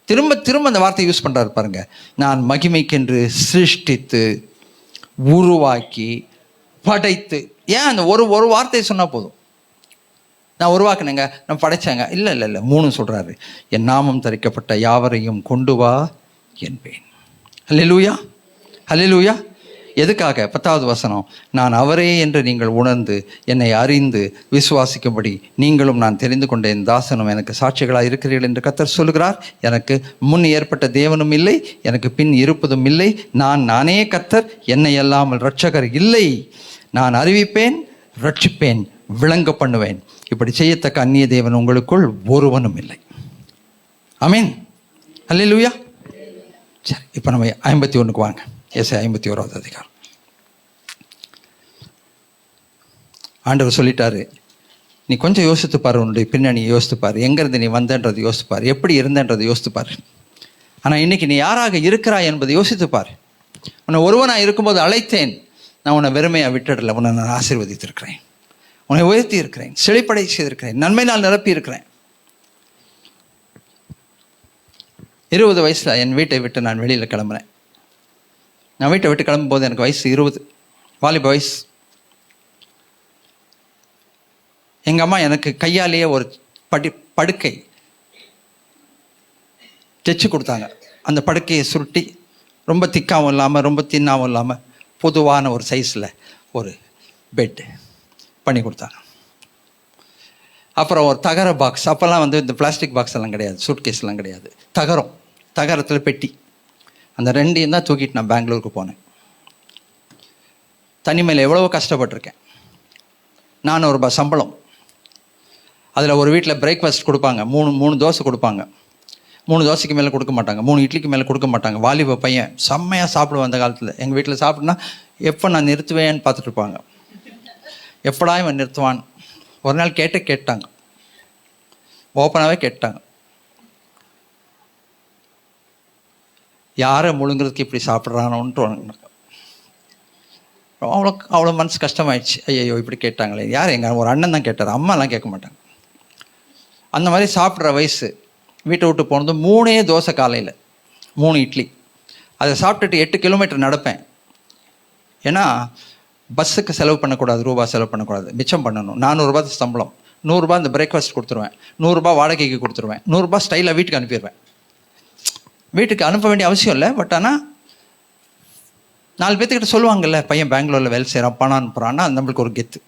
திரும்ப திரும்ப அந்த வார்த்தை யூஸ் பண்ணுறாரு பாருங்க. நான் மகிமைக்கென்று சிருஷ்டித்து உருவாக்கி படைத்து. ஏன் அந்த ஒரு வார்த்தையை சொன்னால் போதும்? நான் உருவாக்குனேங்க, நான் படைச்சேங்க, இல்லை 3 சொல்கிறாரு. என் நாமம் தரிக்கப்பட்ட யாவரையும் கொண்டு வா என்பேன். அல்லேலூயா. அல்லேலூயா. எதுக்காக? 10வது வசனம், நான் அவரே என்று நீங்கள் உணர்ந்து என்னை அறிந்து விசுவாசிக்கும்படி நீங்களும் நான் தெரிந்து கொண்ட என் தாசனும் எனக்கு சாட்சிகளாக இருக்கிறீர்கள் என்று கர்த்தர் சொல்கிறார். எனக்கு முன் ஏற்பட்ட தேவனும் இல்லை, எனக்கு பின் இருப்பதும் இல்லை. நானே கர்த்தர், என்னை அல்லாமல் இரட்சகர் இல்லை. நான் அறிவிப்பேன், ரட்சிப்பேன், விளங்க பண்ணுவேன். இப்படி செய்யத்தக்க அந்நிய தேவன் உங்களுக்குள் ஒருவனும் இல்லை. ஆமீன். அல்லேலூயா. சரி, இப்போ நம்ம 51க்கு வாங்க. ஏசாயா 51வது அதிகாரம். ஆண்டவர் சொல்லிட்டாரு, நீ கொஞ்சம் யோசித்து பாரு, உன்னுடைய பின்னணி யோசித்து பாரு, எங்கேருந்து நீ வந்தன்றது யோசித்து பாரு, எப்படி இருந்தன்றது யோசித்து பாரு. ஆனால் இன்னைக்கு நீ யாராக இருக்கிறாய் என்பதை யோசித்து பாரு. உன்னை ஒருவனாக இருக்கும்போது அழைத்தேன், நான் உன்னை வெறுமையாக விட்டுடல, உன்னை நான் ஆசீர்வதித்திருக்கிறேன், உன்னை உயர்த்தி இருக்கிறேன், செழிப்படை செய்திருக்கிறேன், நன்மையினால் நிரப்பி இருக்கிறேன். 20 வயசில் என் வீட்டை விட்டு நான் வெளியில் கிளம்புறேன். நான் வீட்டை விட்டு கிளம்பும்போது எனக்கு வயசு 20, வாலிப வயசு. எங்கள் அம்மா எனக்கு கையாலேயே ஒரு படுக்கை தைச்சு கொடுத்தாங்க. அந்த படுக்கையை சுருட்டி ரொம்ப திக்காகவும் இல்லாமல் ரொம்ப தின்னாகவும் இல்லாமல் பொதுவான ஒரு சைஸில் ஒரு பெட்டு பண்ணி கொடுத்தாங்க. அப்புறம் ஒரு தகர பாக்ஸ். அப்போல்லாம் வந்து இந்த பிளாஸ்டிக் பாக்ஸ் எல்லாம் கிடையாது, சூட்கேஸ்லாம் கிடையாது, தகரத்தில் பெட்டி. அந்த 2ஐயும் தான் தூக்கிட்டு நான் பெங்களூருக்கு போனேன். தனிமையில் எவ்வளவோ கஷ்டப்பட்டிருக்கேன். 400 ரூபாய் சம்பளம். அதில் ஒரு வீட்டில் பிரேக்ஃபாஸ்ட் கொடுப்பாங்க, 3 தோசை கொடுப்பாங்க. 3 தோசைக்கு மேலே கொடுக்க மாட்டாங்க, 3 இட்லிக்கு மேலே கொடுக்க மாட்டாங்க. வாலிப பையன் செம்மையாக சாப்பிடுவேன் அந்த காலத்தில். எங்கள் வீட்டில் சாப்பிட்னா எப்போ நான் நிறுத்துவேன்னு பார்த்துட்டு இருப்பாங்க. எப்படா இவன் நிறுத்துவான். ஒரு நாள் கேட்டாங்க, ஓப்பனாகவே கேட்டாங்க, யாரை முழுங்குறதுக்கு இப்படி சாப்பிட்றானோன்ட்டு. அவ்வளோ மனசு கஷ்டமாயிடுச்சு. ஐயோ இப்படி கேட்டாங்களே. யார்? எங்கள் ஒரு அண்ணன் தான் கேட்டார், அம்மாலாம் கேட்க மாட்டாங்க. அந்த மாதிரி சாப்பிட்ற வயசு. வீட்டை விட்டு போனது 3 தோசை காலையில், 3 இட்லி. அதை சாப்பிட்டுட்டு 8 கிலோமீட்டர் நடப்பேன். ஏன்னா பஸ்ஸுக்கு செலவு பண்ணக்கூடாது, ரூபா செலவு பண்ணக்கூடாது, மிச்சம் பண்ணணும். 400 ரூபாய் சம்பளம், 100 ரூபாய் இந்த பிரேக்ஃபாஸ்ட் கொடுத்துருவேன், 100 ரூபாய் வாடகைக்கு கொடுத்துருவேன், 100 ரூபாய் ஸ்டைலாக வீட்டுக்கு அனுப்பிடுவேன். வீட்டுக்கு அனுப்ப வேண்டிய அவசியம் இல்லை, பட் ஆனால் 4 பேர்த்துக்கிட்ட சொல்லுவாங்கல்ல, பையன் பெங்களூரில் வேலை செய்கிறான், பணம் அனுப்புகிறான்னா அது நம்மளுக்கு ஒரு கெத்து.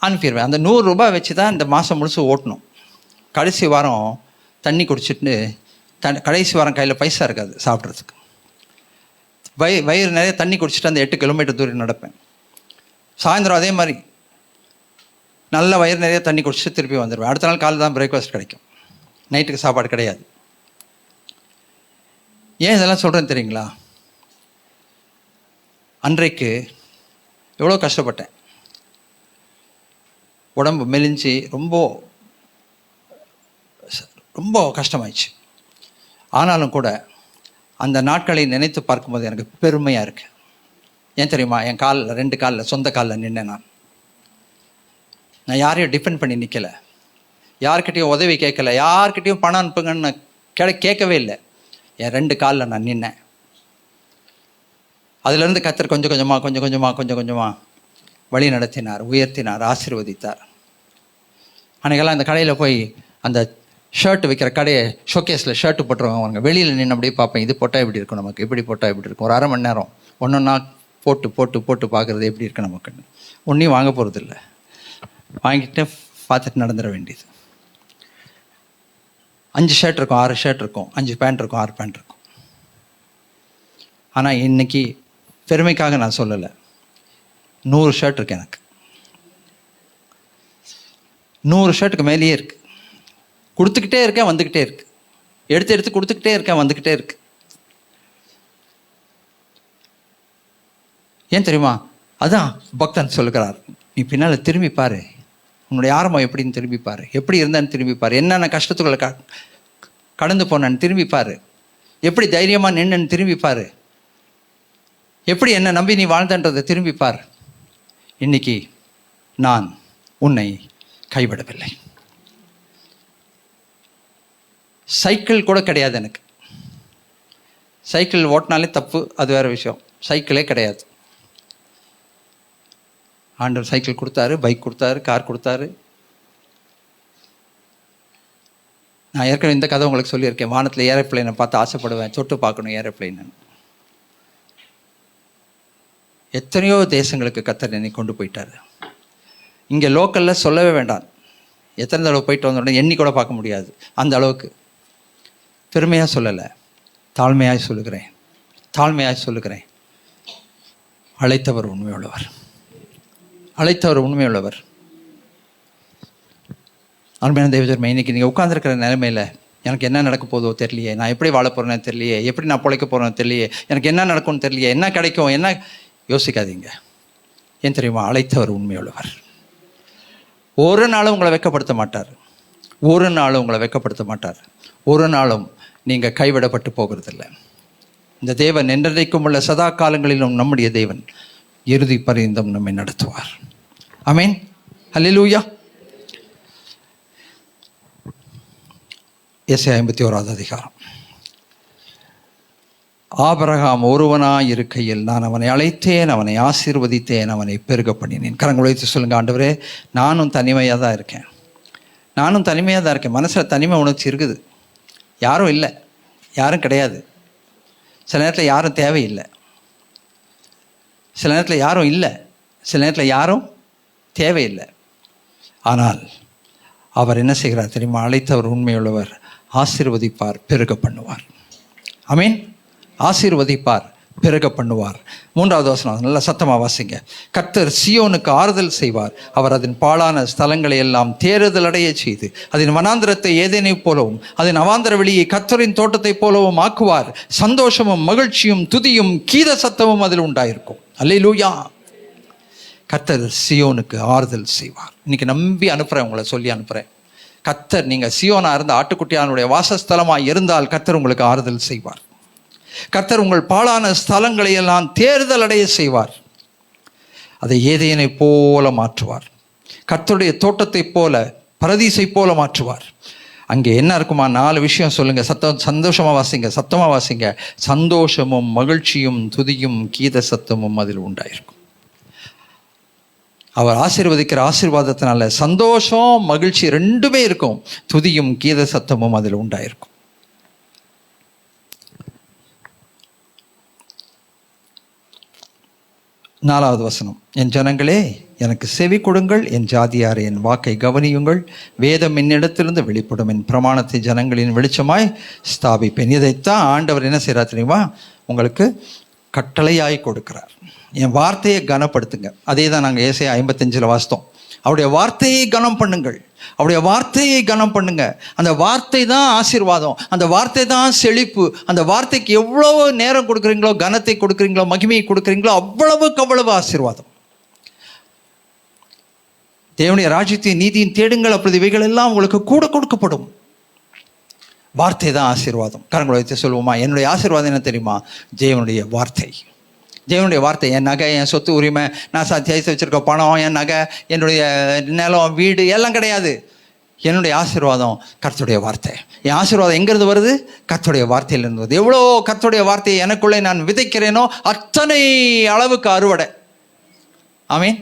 அனுப்பிடுவேன். அந்த 100 ரூபாய் வச்சு தான் இந்த மாதம் முழுசு ஓட்டணும். கடைசி வாரம் தண்ணி குடிச்சிட்டு கடைசி வாரம் கையில் பைசா இருக்காது சாப்பிட்றதுக்கு. வயிறு நிறைய தண்ணி குடிச்சிட்டு அந்த 8 கிலோமீட்டர் தூரம் நடப்பேன். சாயந்தரம் அதே மாதிரி நல்ல வயிறு நிறைய தண்ணி குடிச்சிட்டு திருப்பி வந்துடுவேன். அடுத்த நாள் காலையில் தான் பிரேக்ஃபாஸ்ட் கிடைக்கும், நைட்டுக்கு சாப்பாடு கிடையாது. ஏன் இதெல்லாம் சொல்கிறேன்னு தெரியுங்களா? அன்றைக்கு எவ்வளோ கஷ்டப்பட்டேன். உடம்பு மெலிஞ்சு ரொம்ப கஷ்டமாயிடுச்சு. ஆனாலும் கூட அந்த நாட்களை நினைத்து பார்க்கும்போது எனக்கு பெருமையாக இருக்கு. ஏன் தெரியுமா? என் காலில் 2 காலில் சொந்த காலில் நின்னேன். நான் யாரையும் டிபெண்ட் பண்ணி நிற்கலை, யார்கிட்டையும் உதவி கேட்கல, யார்கிட்டையும் பணம் அனுப்புங்கன்னு நான் கேட்கவே இல்லை. என் 2 காலில் நான் நின்னேன். அதுலேருந்து கர்த்தர் கொஞ்சம் கொஞ்சமாக வழி நடத்தினார், உயர்த்தினார், ஆசீர்வதித்தார். அன்றைக்கெல்லாம் அந்த கடையில் போய் அந்த ஷர்ட் விற்கிற கடையை ஷோகேஸில் ஷர்ட்டு போட்டுருவாங்க. வெளியில் நின்று அப்படியே பார்ப்பேன், இது போட்டால் எப்படி இருக்கும், நமக்கு எப்படி போட்டால் எப்படி இருக்கும். ஒரு அரை மணி நேரம் ஒன்றா போட்டு பார்க்குறது எப்படி இருக்கு நமக்குன்னு. ஒன்றையும் வாங்க போகிறது இல்லை, வாங்கிட்டு பார்த்துட்டு நடந்துட வேண்டியது. 5 ஷர்ட் இருக்கும், 6 ஷர்ட் இருக்கும், 5 பேண்ட் இருக்கும், 6 பேண்ட் இருக்கும். ஆனால் இன்னைக்கு பெருமைக்காக நான் சொல்லலை, 100 ஷர்ட் இருக்கு எனக்கு. 100 ஷர்ட்டுக்கு மேலேயே இருக்கு. கொடுத்துக்கிட்டே இருக்கேன், வந்துக்கிட்டே இருக்கு. எடுத்து கொடுத்துக்கிட்டே இருக்கேன், வந்துக்கிட்டே இருக்கு. ஏன் தெரியுமா? அதான் பக்தன் சொல்லுகிறார், நீ பின்னால் திரும்பி பாரு, உன்னுடைய ஆரம்பம் எப்படின்னு திரும்பி பாரு, எப்படி இருந்தான்னு திரும்பி பாரு, என்னென்ன கஷ்டத்துக்குள்ள கடந்து போனான்னு திரும்பி பாரு, எப்படி தைரியமாக நின்னுன்னு திரும்பி பாரு, எப்படி என்னை நம்பி நீ வாழ்ந்தன்றதை திரும்பி பார். இன்னைக்கு நான் உன்னை கைவிடவில்லை. சைக்கிள் கூட கிடையாது எனக்கு. சைக்கிள் ஓட்டினாலே தப்பு, அது வேறு விஷயம். சைக்கிளே கிடையாது. ஆண்டவர் சைக்கிள் கொடுத்தாரு, பைக் கொடுத்தாரு, கார் கொடுத்தாரு. நான் ஏற்கனவே இந்த கதை உங்களுக்கு சொல்லியிருக்கேன். வானத்தில் ஏரோப்ளைனை பார்த்து ஆசைப்படுவேன், தொட்டு பார்க்கணும் ஏரோப்ளைன். எத்தனையோ தேசங்களுக்கு கர்த்தர் என்னை கொண்டு போயிட்டாரு. இங்கே லோக்கலில் சொல்லவே வேண்டாம், எத்தனை தடவை போயிட்டு வந்தோடனே எண்ணி கூட பார்க்க முடியாது. அந்த அளவுக்கு பெருமையாக சொல்லலை, தாழ்மையாக சொல்லுகிறேன். அழைத்தவர் உண்மையுள்ளவர். அருமையான தேவஜர்மை, இன்னைக்கு நீங்கள் உட்கார்ந்துருக்கிற நிலைமையில் எனக்கு என்ன நடக்க போதோ தெரியலையே, நான் எப்படி வாழ போகிறேன்னு தெரியலையே, எப்படி நான் பிழைக்க போகிறேன்னு தெரியலையே, எனக்கு என்ன நடக்கும்னு தெரியலையே, என்ன கிடைக்கும், என்ன யோசிக்காதீங்க. ஏன் தெரியுமா? அழைத்தவர் உண்மையுள்ளவர். ஒரு நாளும் உங்களை வெட்கப்படுத்த மாட்டார். ஒரு நாளும் நீங்கள் கைவிடப்பட்டு போகிறதில்லை. இந்த தேவன் என்றைக்கும் உள்ள சதா காலங்களிலும் நம்முடைய தேவன் இறுதி பரியந்தம் நம்மை நடத்துவார். ஆமென். அல்லேலூயா. எசாயா 51 அதிகாரம். ஆபிரகாம் ஒருவனாய் இருக்கையில் நான் அவனை அழைத்தேன், அவனை ஆசீர்வதித்தேன், அவனை பெருக பண்ணினேன். கரங்களை உயர்த்தி சொல்லுங்க, ஆண்டவரே நானும் தனிமையாக தான் இருக்கேன். மனசில் தனிமை உணர்ச்சி இருக்குது. யாரும் இல்லை, யாரும் கிடையாது. சில நேரத்தில் யாரும் தேவையில்லை, சில நேரத்தில் யாரும் இல்லை, சில நேரத்தில் யாரும் தேவையில்லை. ஆனால் அவர் என்ன செய்கிறார் தெரியுமா? அழைத்தவர் உண்மையுள்ளவர், ஆசீர்வதிப்பார், பெருக பண்ணுவார். ஆமீன். ஆசீர்வதிப்பார், பெருக பண்ணுவார். 3வது வசனம் நல்லா சத்தமாக வாசிங்க. கர்த்தர் சியோனுக்கு ஆறுதல் செய்வார், அவர் அதன் பாழான ஸ்தலங்களை எல்லாம் தேறுதல் அடைய செய்து அதன் வனாந்திரத்தை ஏதேனை போலவும் அதன் அவாந்தர வெளியை கர்த்தரின் தோட்டத்தை போலவும் ஆக்குவார். சந்தோஷமும் மகிழ்ச்சியும் துதியும் கீத சத்தமும் அதில் உண்டாயிருக்கும். அல்லேலூயா. கர்த்தர் சியோனுக்கு ஆறுதல் செய்வார். இன்னைக்கு நம்பி அனுப்புகிறேன், உங்களை சொல்லி அனுப்புகிறேன். கர்த்தர், நீங்கள் சியோனா இருந்த ஆட்டுக்குட்டியானுடைய வாசஸ்தலமாக இருந்தால் கர்த்தர் உங்களுக்கு ஆறுதல் செய்வார். கர்த்தர் உங்கள் பாழான ஸ்தலங்களை எல்லாம் தேறுதல் அடைய செய்வார். அதை ஏதேனை போல மாற்றுவார். கர்த்தருடைய தோட்டத்தை போல, பரதீசை போல மாற்றுவார். அங்கே என்ன இருக்குமா? 4 விஷயம் சொல்லுங்க. சந்தோஷமா வாசிங்க, சத்தமா வாசிங்க. சந்தோஷமும் மகிழ்ச்சியும் துதியும் கீத சத்தமும் அதில் உண்டாயிருக்கும். அவர் ஆசீர்வதிக்கிற ஆசீர்வாதத்தினால சந்தோஷம் மகிழ்ச்சி 2மே இருக்கும். துதியும் கீத சத்தமும் அதில் உண்டாயிருக்கும். 4வது வசனம், என் ஜனங்களே எனக்கு செவி கொடுங்கள், என் ஜாதியாரே என் வாக்கை கவனியுங்கள். வேதம் என்னிடத்திலிருந்து வெளிப்படும், என் பிரமாணத்தை ஜனங்களின் வெளிச்சமாய் ஸ்தாபிப்பேன். இதைத்தான் ஆண்டவர் என்ன செய்கிறார் தெரியுமா? உங்களுக்கு கட்டளையாய் கொடுக்கிறார். என் வார்த்தையை கனப்படுத்துங்க. அதே தான் நாங்கள் ஏசாயா 55 வாசித்தோம். அவருடைய வார்த்தையை கனம் பண்ணுங்கள், அவருடைய வார்த்தையை கனம் பண்ணுங்க. அந்த வார்த்தை தான் ஆசீர்வாதம், அந்த வார்த்தை தான் செழிப்பு. அந்த வார்த்தைக்கு எவ்வளவு நேரம் கொடுக்குறீங்களோ, கனத்தை கொடுக்குறீங்களோ, மகிமையை கொடுக்குறீங்களோ, அவ்வளவுக்கு அவ்வளவு ஆசீர்வாதம். தேவனுடைய ராஜ்யத்தையும் நீதியும் தேடுங்கள், அப்பொழுது இவைகள் எல்லாம் உங்களுக்கு கூட கொடுக்கப்படும். வார்த்தை தான் ஆசீர்வாதம். கரங்களை வைத்து சொல்லுவோமா? என்னுடைய ஆசீர்வாதம் என்ன தெரியுமா? தேவனுடைய வார்த்தை. தேவனுடைய வார்த்தை. என் நகை, என் சொத்து உரிமை, நான் தேய்ச்சி வச்சிருக்க பணம், என் நகை, என்னுடைய நிலம், வீடு எல்லாம் கிடையாது. என்னுடைய ஆசீர்வாதம் கர்த்தருடைய வார்த்தை. என் ஆசீர்வாதம் எங்கிருந்து வருது? கர்த்தருடைய வார்த்தையிலிருந்து வருது. எவ்வளோ கர்த்தருடைய வார்த்தையை எனக்குள்ளே நான் விதைக்கிறேனோ அத்தனை அளவுக்கு அறுவடை. ஆமீன்.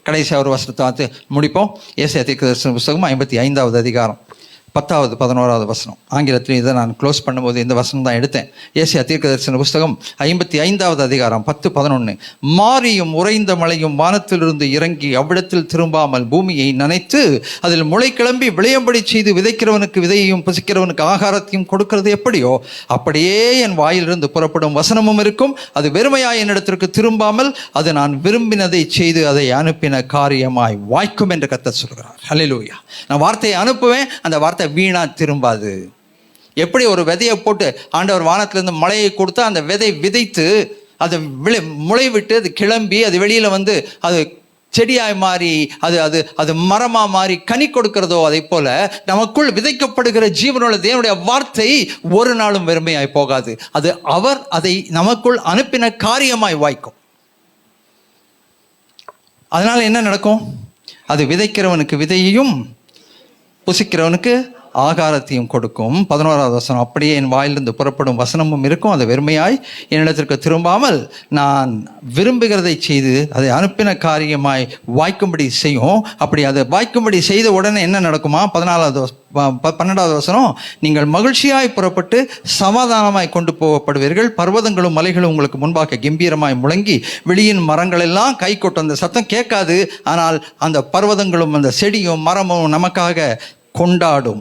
கடைசியாக ஒரு வசனத்தை பார்த்து முடிப்போம். ஏசாயா தீர்க்கதரிசன புத்தகம் 55வது அதிகாரம் 10வது 11வது வசனம். ஆங்கிலத்திலும் இதை நான் க்ளோஸ் பண்ணும்போது இந்த வசனம் தான் எடுத்தேன். ஏசாயா தீர்க்கதரிசன புஸ்தகம் 55வது அதிகாரம் 10-11. மாரியும் உறைந்த மழையும் வானத்திலிருந்து இறங்கி அவ்விடத்தில் திரும்பாமல் பூமியை நனைத்து அதில் முளை கிளம்பி விளையும்படி செய்து விதைக்கிறவனுக்கு விதையையும் புசிக்கிறவனுக்கு ஆகாரத்தையும் கொடுக்கிறது எப்படியோ அப்படியே என் வாயிலிருந்து புறப்படும் வசனமும் இருக்கும். அது வெறுமையாய் என்னிடத்திற்கு திரும்பாமல் அது நான் விரும்பினதை செய்து அதை அனுப்பின காரியமாய் வாய்க்கும் என்று கர்த்தர் சொல்கிறார். ஹல்லேலூயா. நான் வார்த்தையை அனுப்புவேன், அந்த வார்த்தை வீணா திரும்பாது. எப்படி ஒரு விதையை போட்டு ஆண்டவர் வானத்திலிருந்து மழையை கொடுத்து அந்த விதை விதைத்து அது முளை விட்டு அது கிளம்பி அது வெளியில வந்து அது செடியாய் மாறி அது அது அது மரமா மாறி கனி கொடுக்கிறதோ, அதை போல நமக்குள் விதைக்கப்படுகிற ஜீவனுள்ள தேவனுடைய வார்த்தை ஒரு நாளும் வெறுமையாய் போகாது. அது அவர் அதை நமக்குள் அனுப்பின காரியமாய் வாய்க்கும். அதனால என்ன நடக்கும்? அது விதைக்கிறவனுக்கு விதையையும் புசிக்கிறவனுக்கு ஆகாரத்தையும் கொடுக்கும். 11வது வசனம், அப்படியே என் வாயிலிருந்து புறப்படும் வசனமும் இருக்கும். அது வெறுமையாய் என்னிடத்திற்கு திரும்பாமல் நான் விரும்புகிறதை செய்து அதை அனுப்பின காரியமாய் வாய்க்கும்படி செய்யும். அப்படி அதை வாய்க்கும்படி செய்த உடனே என்ன நடக்குமா? 12வது வசனம், நீங்கள் மகிழ்ச்சியாய் புறப்பட்டு சமாதானமாய் கொண்டு போகப்படுவீர்கள். பர்வதங்களும் மலைகளும் உங்களுக்கு முன்பாக கம்பீரமாய் முழங்கி வெளியின் மரங்கள் எல்லாம் கை கொட்டும். அந்த சத்தம் கேட்காது, ஆனால் அந்த பர்வதங்களும் அந்த செடியும் மரமும் நமக்காக கொண்டாடும்.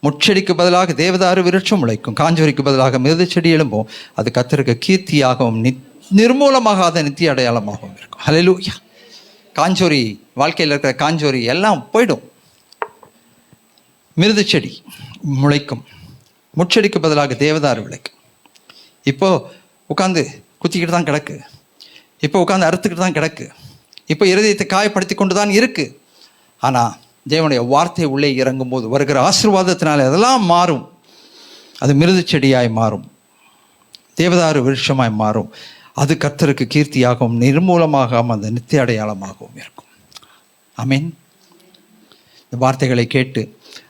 முட்செடிக்கு பதிலாக தேவதாரு விருட்சம் முளைக்கும், காஞ்சோரிக்கு பதிலாக மிருது செடி எழும்பும். அது கர்த்தருக்கு கீர்த்தியாகவும் நிர்மூலமாகாத நித்திய அடையாளமாகவும் இருக்கும். ஹல்லேலூயா. காஞ்சோரி, வாழ்க்கையில் இருக்கிற காஞ்சோரி எல்லாம் போயிடும். மிருது செடி முளைக்கும், முட்செடிக்கு பதிலாக தேவதாரு விளைக்கும். இப்போ உட்காந்து குத்திக்கிட்டு தான் கிடக்கு, இப்போ உட்காந்து அறுத்துக்கிட்டு தான் கிடக்கு, இப்போ இருதயத்தை காயப்படுத்தி கொண்டு தான் இருக்கு. ஆனால் தேவனுடைய வார்த்தை உள்ளே இறங்கும் போது வருகிற ஆசீர்வாதத்தினால அதெல்லாம் மாறும். அது மிருது செடியாய் மாறும், தேவதாரு விருட்சமாய் மாறும். அது கர்த்தருக்கு கீர்த்தியாகவும் நிர்மூலமாகாமல் அந்த நித்திய அடையாளமாகவும் இருக்கும். ஆமீன். இந்த வார்த்தைகளை கேட்டு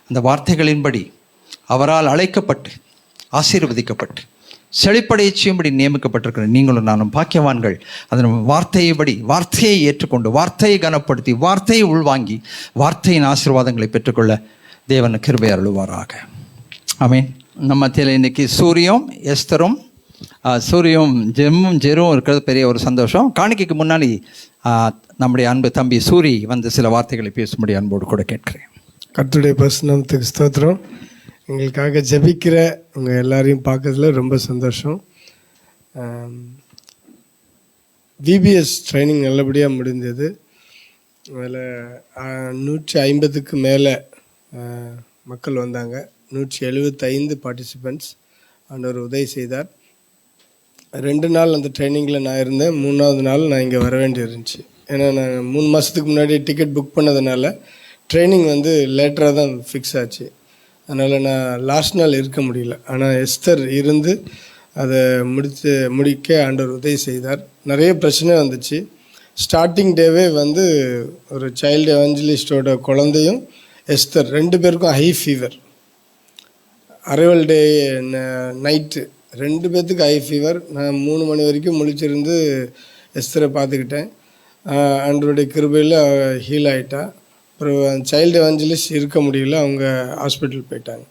அந்த வார்த்தைகளின்படி அவரால் அழைக்கப்பட்டு ஆசீர்வதிக்கப்பட்டு செழிப்படைய செய்யும்படி நியமிக்கப்பட்டிருக்கிற நீங்களும் நானும் பாக்கியவான்கள். அதன் வார்த்தையைபடி வார்த்தையை ஏற்றுக்கொண்டு வார்த்தையை கனப்படுத்தி வார்த்தையை உள்வாங்கி வார்த்தையின் ஆசீர்வாதங்களை பெற்றுக்கொள்ள தேவன் கிருபை அருளுவாராக. ஆமீன். நம்ம மத்தியில் இன்னைக்கு சூரியும் எஸ்தரும் சூரியும் ஜெரும் இருக்கிறது பெரிய ஒரு சந்தோஷம். காணிக்கைக்கு முன்னாடி நம்முடைய அன்பு தம்பி சூரி வந்து சில வார்த்தைகளை பேசும்படி அன்போடு கூட கேட்கிறேன். கர்த்தருடைய பரிசுத்தத்துக்கு ஸ்தோத்திரம். எங்களுக்காக ஜெபிக்கிற உங்கள் எல்லாரையும் பார்க்கறதுல ரொம்ப சந்தோஷம். விபிஎஸ் ட்ரைனிங் நல்லபடியாக முடிந்தது. அதில் 150க்கு மேலே மக்கள் வந்தாங்க. 175 பார்ட்டிசிபெண்ட்ஸ். ஆண்டவர் உதவி செய்தார். 2 நாள் அந்த ட்ரைனிங்கில் நான் இருந்தேன். 3வது நாள் நான் இங்கே வர வேண்டி இருந்துச்சு. ஏன்னா நான் 3 மாதத்துக்கு முன்னாடி டிக்கெட் புக் பண்ணதுனால ட்ரைனிங் வந்து லேட்டராக தான் ஃபிக்ஸ் ஆச்சு. அதனால் நான் லாஸ்ட் நாள் இருக்க முடியல. ஆனால் எஸ்தர் இருந்து அதை முடிக்க ஆண்டவர் உதவி செய்தார். நிறைய பிரச்சனை வந்துச்சு. ஸ்டார்டிங் டேவே வந்து ஒரு சைல்டு எவாஞ்சலிஸ்டோட குழந்தையும் எஸ்தர் 2 பேருக்கும் high fever. Arrival day night 2 பேர்த்துக்கு ஹை ஃபீவர். நான் 3 மணி வரைக்கும் முழிச்சிருந்து எஸ்தரை பார்த்துக்கிட்டேன். ஆண்டவருடைய கிருபையில் ஹீல் ஆகிட்டா. அப்புறம் சைல்டு எவாஞ்சலிஸ்ட் இருக்க முடியல, அவங்க ஹாஸ்பிட்டல் போயிட்டாங்க.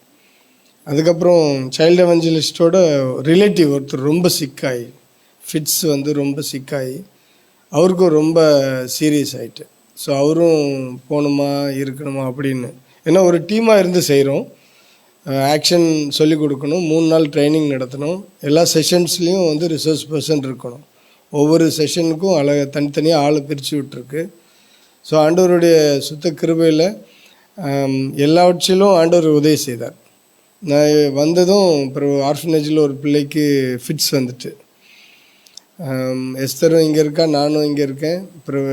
அதுக்கப்புறம் சைல்டு எவாஞ்சலிஸ்டோட ரிலேட்டிவ் ஒருத்தர் ரொம்ப சிக்காகி ஃபிட்ஸ் வந்து ரொம்ப சிக்காகி அவருக்கும் ரொம்ப சீரியஸ் ஆகிட்டு. ஸோ அவரும் போகணுமா இருக்கணுமா அப்படின்னு, ஏன்னா ஒரு டீமாக இருந்து செய்கிறோம். ஆக்ஷன் சொல்லிக் கொடுக்கணும், 3 நாள் ட்ரைனிங் நடத்தணும், எல்லா செஷன்ஸ்லேயும் வந்து ரிசோர்ஸ் பர்சன் இருக்கணும். ஒவ்வொரு செஷனுக்கும் தனித்தனியாக ஆளை பிரித்து விட்டுருக்கு. ஸோ ஆண்டவருடைய சுத்த கிருபையில் எல்லாவற்றிலும் ஆண்டவர் உதவி செய்தார். நான் வந்ததும் அப்புறம் ஆர்ஃபனேஜில் ஒரு பிள்ளைக்கு ஃபிட்ஸ் வந்துட்டு, எஸ்தரும் இங்கே இருக்கா, நானும் இங்கே இருக்கேன். அப்புறம்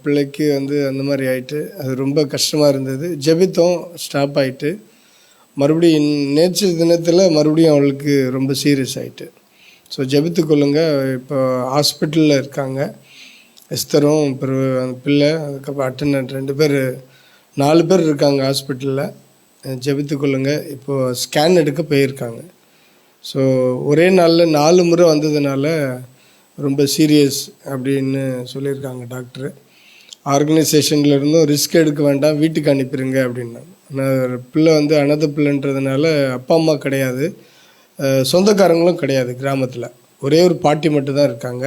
பிள்ளைக்கு வந்து அந்த மாதிரி ஆயிட்டு, அது ரொம்ப கஷ்டமாக இருந்தது. ஜெபித்தோம், ஸ்டாப் ஆகிட்டு. மறுபடியும் நேற்று தினத்தில் மறுபடியும் அவளுக்கு ரொம்ப சீரியஸ் ஆகிட்டு. ஸோ ஜெபித்து கொள்ளுங்க. இப்போ ஹாஸ்பிட்டலில் இருக்காங்க எஸ்தரும், அப்புறம் அந்த பிள்ளை, அதுக்கப்புறம் அட்டண்டன்ட் 2 பேர் 4 பேர் இருக்காங்க ஹாஸ்பிட்டலில். ஜெபித்து கொள்ளுங்க. இப்போது ஸ்கேன் எடுக்க போயிருக்காங்க. ஸோ ஒரே நாளில் 4 முறை வந்ததுனால ரொம்ப சீரியஸ் அப்படின்னு சொல்லியிருக்காங்க டாக்டரு. ஆர்கனைசேஷனில் இருந்தும் ரிஸ்க் எடுக்க வேண்டாம், வீட்டுக்கு அனுப்பிடுங்க அப்படின்னாங்க. ஆனால் பிள்ளை வந்து அனாதை பிள்ளைன்றதுனால அப்பா அம்மா கிடையாது, சொந்தக்காரங்களும் கிடையாது. கிராமத்தில் ஒரே ஒரு பாட்டி மட்டும்தான் இருக்காங்க.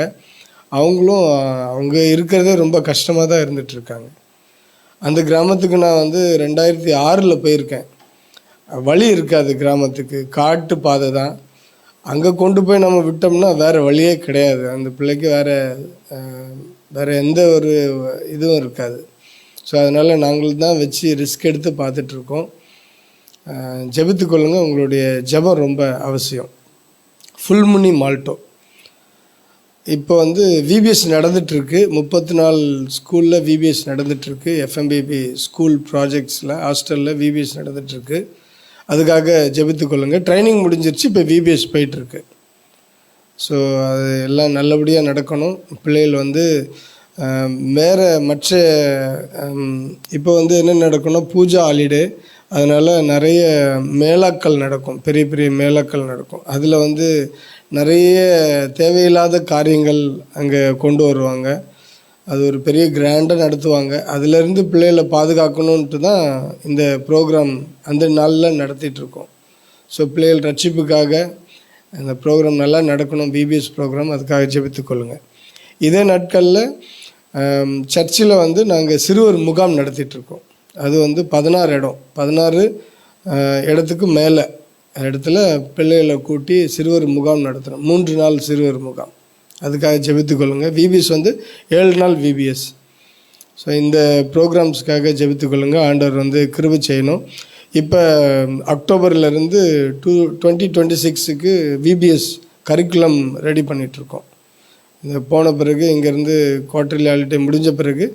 அவங்களும் அவங்க இருக்கிறதே ரொம்ப கஷ்டமாக தான் இருந்துகிட்ருக்காங்க. அந்த கிராமத்துக்கு நான் வந்து 2006 போயிருக்கேன். வழி இருக்காது கிராமத்துக்கு, காட்டு பாதை தான். அங்கே கொண்டு போய் நம்ம விட்டோம்னா வேறு வழியே கிடையாது. அந்த பிள்ளைக்கு வேறு எந்த ஒரு இதுவும் இருக்காது. ஸோ அதனால் நாங்கள் தான் வச்சு ரிஸ்க் எடுத்து பார்த்துட்ருக்கோம். ஜெபித்து கொள்ளுங்க. உங்களுடைய ஜெபம் ரொம்ப அவசியம். ஃபுல்முனி மால்டோ இப்போ வந்து விபிஎஸ் நடந்துகிட்ருக்கு. 34 ஸ்கூலில் விபிஎஸ் நடந்துகிட்ருக்கு. எஃப்எம்பிபி ஸ்கூல் ப்ராஜெக்ட்ஸில் ஹாஸ்டலில் விபிஎஸ் நடந்துகிட்ருக்கு. அதுக்காக ஜெபித்து கொள்ளுங்க. ட்ரைனிங் முடிஞ்சிருச்சு, இப்போ விபிஎஸ் போயிட்டுருக்கு. ஸோ அது எல்லாம் நல்லபடியாக நடக்கணும். பிள்ளைகள் வந்து வேறு மற்ற இப்போ வந்து என்ன நடக்கும்னா பூஜா ஹாலிடே, அதனால் நிறைய மேளாக்கள் நடக்கும், பெரிய பெரிய மேளாக்கள் நடக்கும். அதில் வந்து நிறைய தேவையில்லாத காரியங்கள் அங்கே கொண்டு வருவாங்க. அது ஒரு பெரிய கிராண்டாக நடத்துவாங்க. அதிலேருந்து பிள்ளைகளை பாதுகாக்கணுன்ட்டு தான் இந்த ப்ரோக்ராம் அந்த நாளில் நடத்திட்டுருக்கோம். ஸோ பிள்ளைகள் ரட்சிப்புக்காக அந்த ப்ரோக்ராம் நல்லா நடக்கணும், பிபிஎஸ் ப்ரோக்ராம். அதுக்காக ஜெபித்து கொள்ளுங்கள். இதே நாட்களில் சர்ச்சில் வந்து நாங்கள் சிறுவர் முகாம் நடத்திட்டுருக்கோம். அது வந்து 16 இடத்துக்கு மேலே இடத்துல பிள்ளைகளை கூட்டி சிறுவர் முகாம் நடத்துகிறோம். 3 நாள் சிறுவர் முகாம். அதுக்காக ஜெபித்து கொள்ளுங்கள். விபிஎஸ் வந்து 7 நாள் விபிஎஸ். ஸோ இந்த ப்ரோக்ராம்ஸ்க்காக ஜெபித்து கொள்ளுங்கள். ஆண்டவர் வந்து கிருபை செய்யணும். இப்போ அக்டோபர்லேருந்து 2026க்கு விபிஎஸ் கரிக்குலம் ரெடி பண்ணிகிட்ருக்கோம். இந்த போன பிறகு இங்கேருந்து குவார்டர்லி ஹாலிடே முடிஞ்ச பிறகு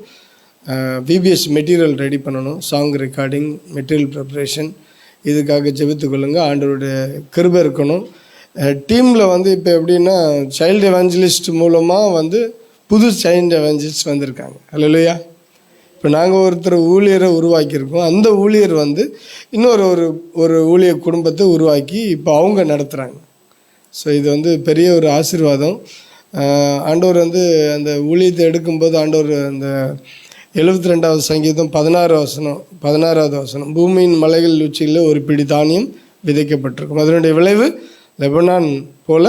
விபிஎஸ் மெட்டீரியல் ரெடி பண்ணணும், சாங் ரெக்கார்டிங், மெட்டீரியல் ப்ரிப்ரேஷன். இதுக்காக ஜெபித்து கொள்ளுங்கள். ஆண்டவருடைய கிருபை இருக்கணும். டீமில் வந்து இப்போ எப்படின்னா சைல்டு எவாஞ்சலிஸ்ட் மூலமாக வந்து புது சைல்டு எவாஞ்சலிஸ்ட் வந்திருக்காங்க. அல்லேலூயா. இப்போ நாங்கள் ஒருத்தர் ஊழியரை உருவாக்கியிருக்கோம். அந்த ஊழியர் வந்து இன்னொரு ஒரு ஊழியர் குடும்பத்தை உருவாக்கி இப்போ அவங்க நடத்துகிறாங்க. ஸோ இது வந்து பெரிய ஒரு ஆசீர்வாதம். ஆண்டவர் வந்து அந்த ஊழியத்தை எடுக்கும்போது ஆண்டவர் அந்த 72வது சங்கீதம் 16வது வசனம், பூமியின் மலைகள் உச்சியில் ஒரு பிடி தானியம் விதைக்கப்பட்டிருக்கும், அதனுடைய விளைவு லெபனான் போல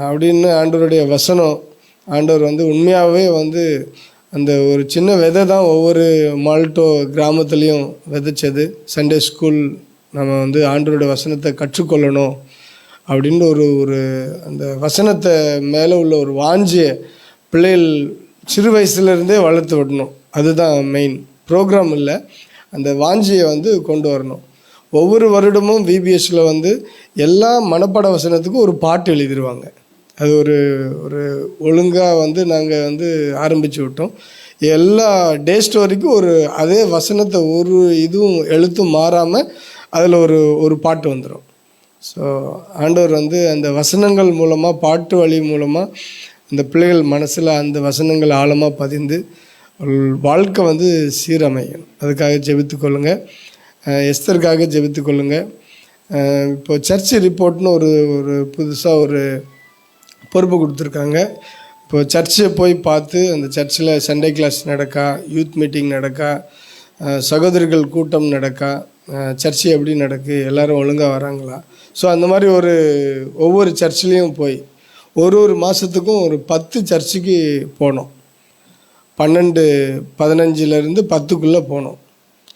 அப்படின்னு ஆண்டவருடைய வசனம். ஆண்டவர் வந்து உண்மையாகவே வந்து அந்த ஒரு சின்ன விதை தான் ஒவ்வொரு மால்டோ கிராமத்துலேயும் விதைச்சது. சண்டே ஸ்கூல் நம்ம வந்து ஆண்டவருடைய வசனத்தை கற்றுக்கொள்ளணும் அப்படின்னு ஒரு அந்த வசனத்தை மேலே உள்ள ஒரு வாஞ்சிய பிள்ளைகள் சிறு வயசுலேருந்தே வளர்த்து விடணும். அதுதான் மெயின் ப்ரோக்ராம். இல்லை, அந்த வாஞ்சியை வந்து கொண்டு வரணும். ஒவ்வொரு வருடமும் விபிஎஸ்சில் வந்து எல்லா மனப்பாட வசனத்துக்கும் ஒரு பாட்டு எழுதிடுவாங்க. அது ஒரு ஒழுங்காக வந்து நாங்கள் வந்து ஆரம்பித்து விட்டோம். எல்லா டே ஸ்டோரிக்கும் அதே வசனத்தை ஒரு இதுவும் எழுத்தும் மாறாமல் அதில் ஒரு பாட்டு வந்துடும். ஸோ ஆண்டவர் வந்து அந்த வசனங்கள் மூலமாக, பாட்டு வழி மூலமாக அந்த பிள்ளைகள் மனசில் அந்த வசனங்கள் ஆழமாக பதிந்து வாழ்க்கை வந்து சீரமையணும். அதுக்காக ஜெபித்து கொள்ளுங்கள். எஸ்தருக்காக ஜெபித்து கொள்ளுங்கள். இப்போ சர்ச் ரிப்போர்ட்னு ஒரு புதுசாக ஒரு பொறுப்பு கொடுத்துருக்காங்க. இப்போ சர்ச்சை போய் பார்த்து அந்த சர்ச்சில் சண்டே கிளாஸ் நடக்கா, யூத் மீட்டிங் நடக்கா, சகோதரிகள் கூட்டம் நடக்கா, சர்ச்சு எப்படி நடக்கு, எல்லோரும் ஒழுங்காக வராங்களா. ஸோ அந்த மாதிரி ஒவ்வொரு சர்ச்லேயும் போய் ஒரு மாதத்துக்கும் ஒரு 10 சர்ச்சுக்கு போனோம். 12, 15லேருந்து 10க்குள்ளே போனோம்.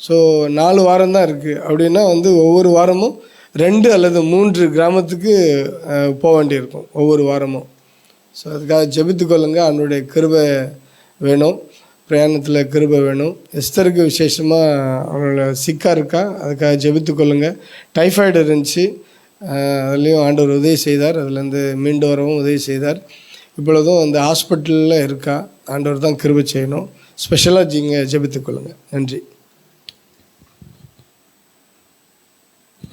ஸோ 4 வாரம் தான் இருக்குது. அப்படின்னா வந்து ஒவ்வொரு வாரமும் 2 அல்லது 3 கிராமத்துக்கு போக வேண்டியிருக்கும் ஒவ்வொரு வாரமும். ஸோ அதுக்காக ஜெபித்துக்கொள்ளுங்க. அவனுடைய கிருபை வேணும், பிரயாணத்தில் கிருபை வேணும். எஸ்தருக்கு விசேஷமாக அவங்களோட சிக்காக இருக்கா, அதுக்காக ஜெபித்துக்கொள்ளுங்க. டைஃபாய்டு இருந்துச்சு, அதுலேயும் ஆண்டவர் உதவி செய்தார். அதுலேருந்து மீண்டு வரவும் உதவி செய்தார். இப்பொழுதும் அந்த ஹாஸ்பிட்டலில் இருக்கா. ஆண்டவர் தான் கிருபை செய்யணும். ஸ்பெஷலாக ஜெபித்துக்கொள்ளுங்க. நன்றி.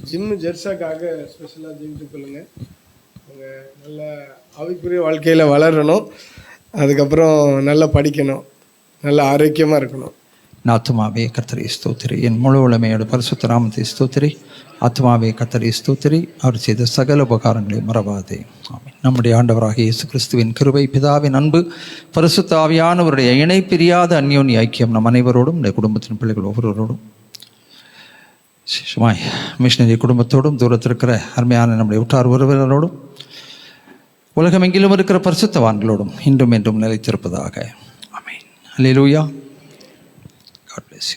ஜிம்மு ஜெர்சாக்காக ஸ்பெஷலாக ஜெபித்துக்கொள்ளுங்க. அவங்க நல்ல ஆவிக்குரிய வாழ்க்கையில் வளரணும், அதுக்கப்புறம் நல்லா படிக்கணும், நல்ல ஆரோக்கியமாக இருக்கணும். ஆத்மாவே கர்த்தரை ஸ்தோத்திரி, என் முழு உளமையோட பரிசுத்த நாமத்தை ஸ்தோத்திரி. ஆத்மாவே கர்த்தரை ஸ்தோத்திரி, அவர் செய்த சகல உபகாரங்களை மறவாதே. ஆமென். நம்முடைய ஆண்டவராகிய இயேசு கிறிஸ்துவின் கிருபை, பிதாவின் அன்பு, பரிசுத்த ஆவியானவருடைய இணை பிரியாத அந்யோன்ய ஐக்கியம் நம் அனைவரோடும், இந்த குடும்பத்தின் பிள்ளைகள் ஒவ்வொருவரோடும், விசேஷமாய் மிஷனரி குடும்பத்தோடும், தூரத்திருக்கிற அருமையான நம்முடைய உற்றார் உறவினரோடும், உலகமெங்கிலும் இருக்கிற பரிசுத்தவான்களோடும் இன்றும் என்றும் நிலைத்திருப்பதாக. ஆமென். அல்லேலூயா.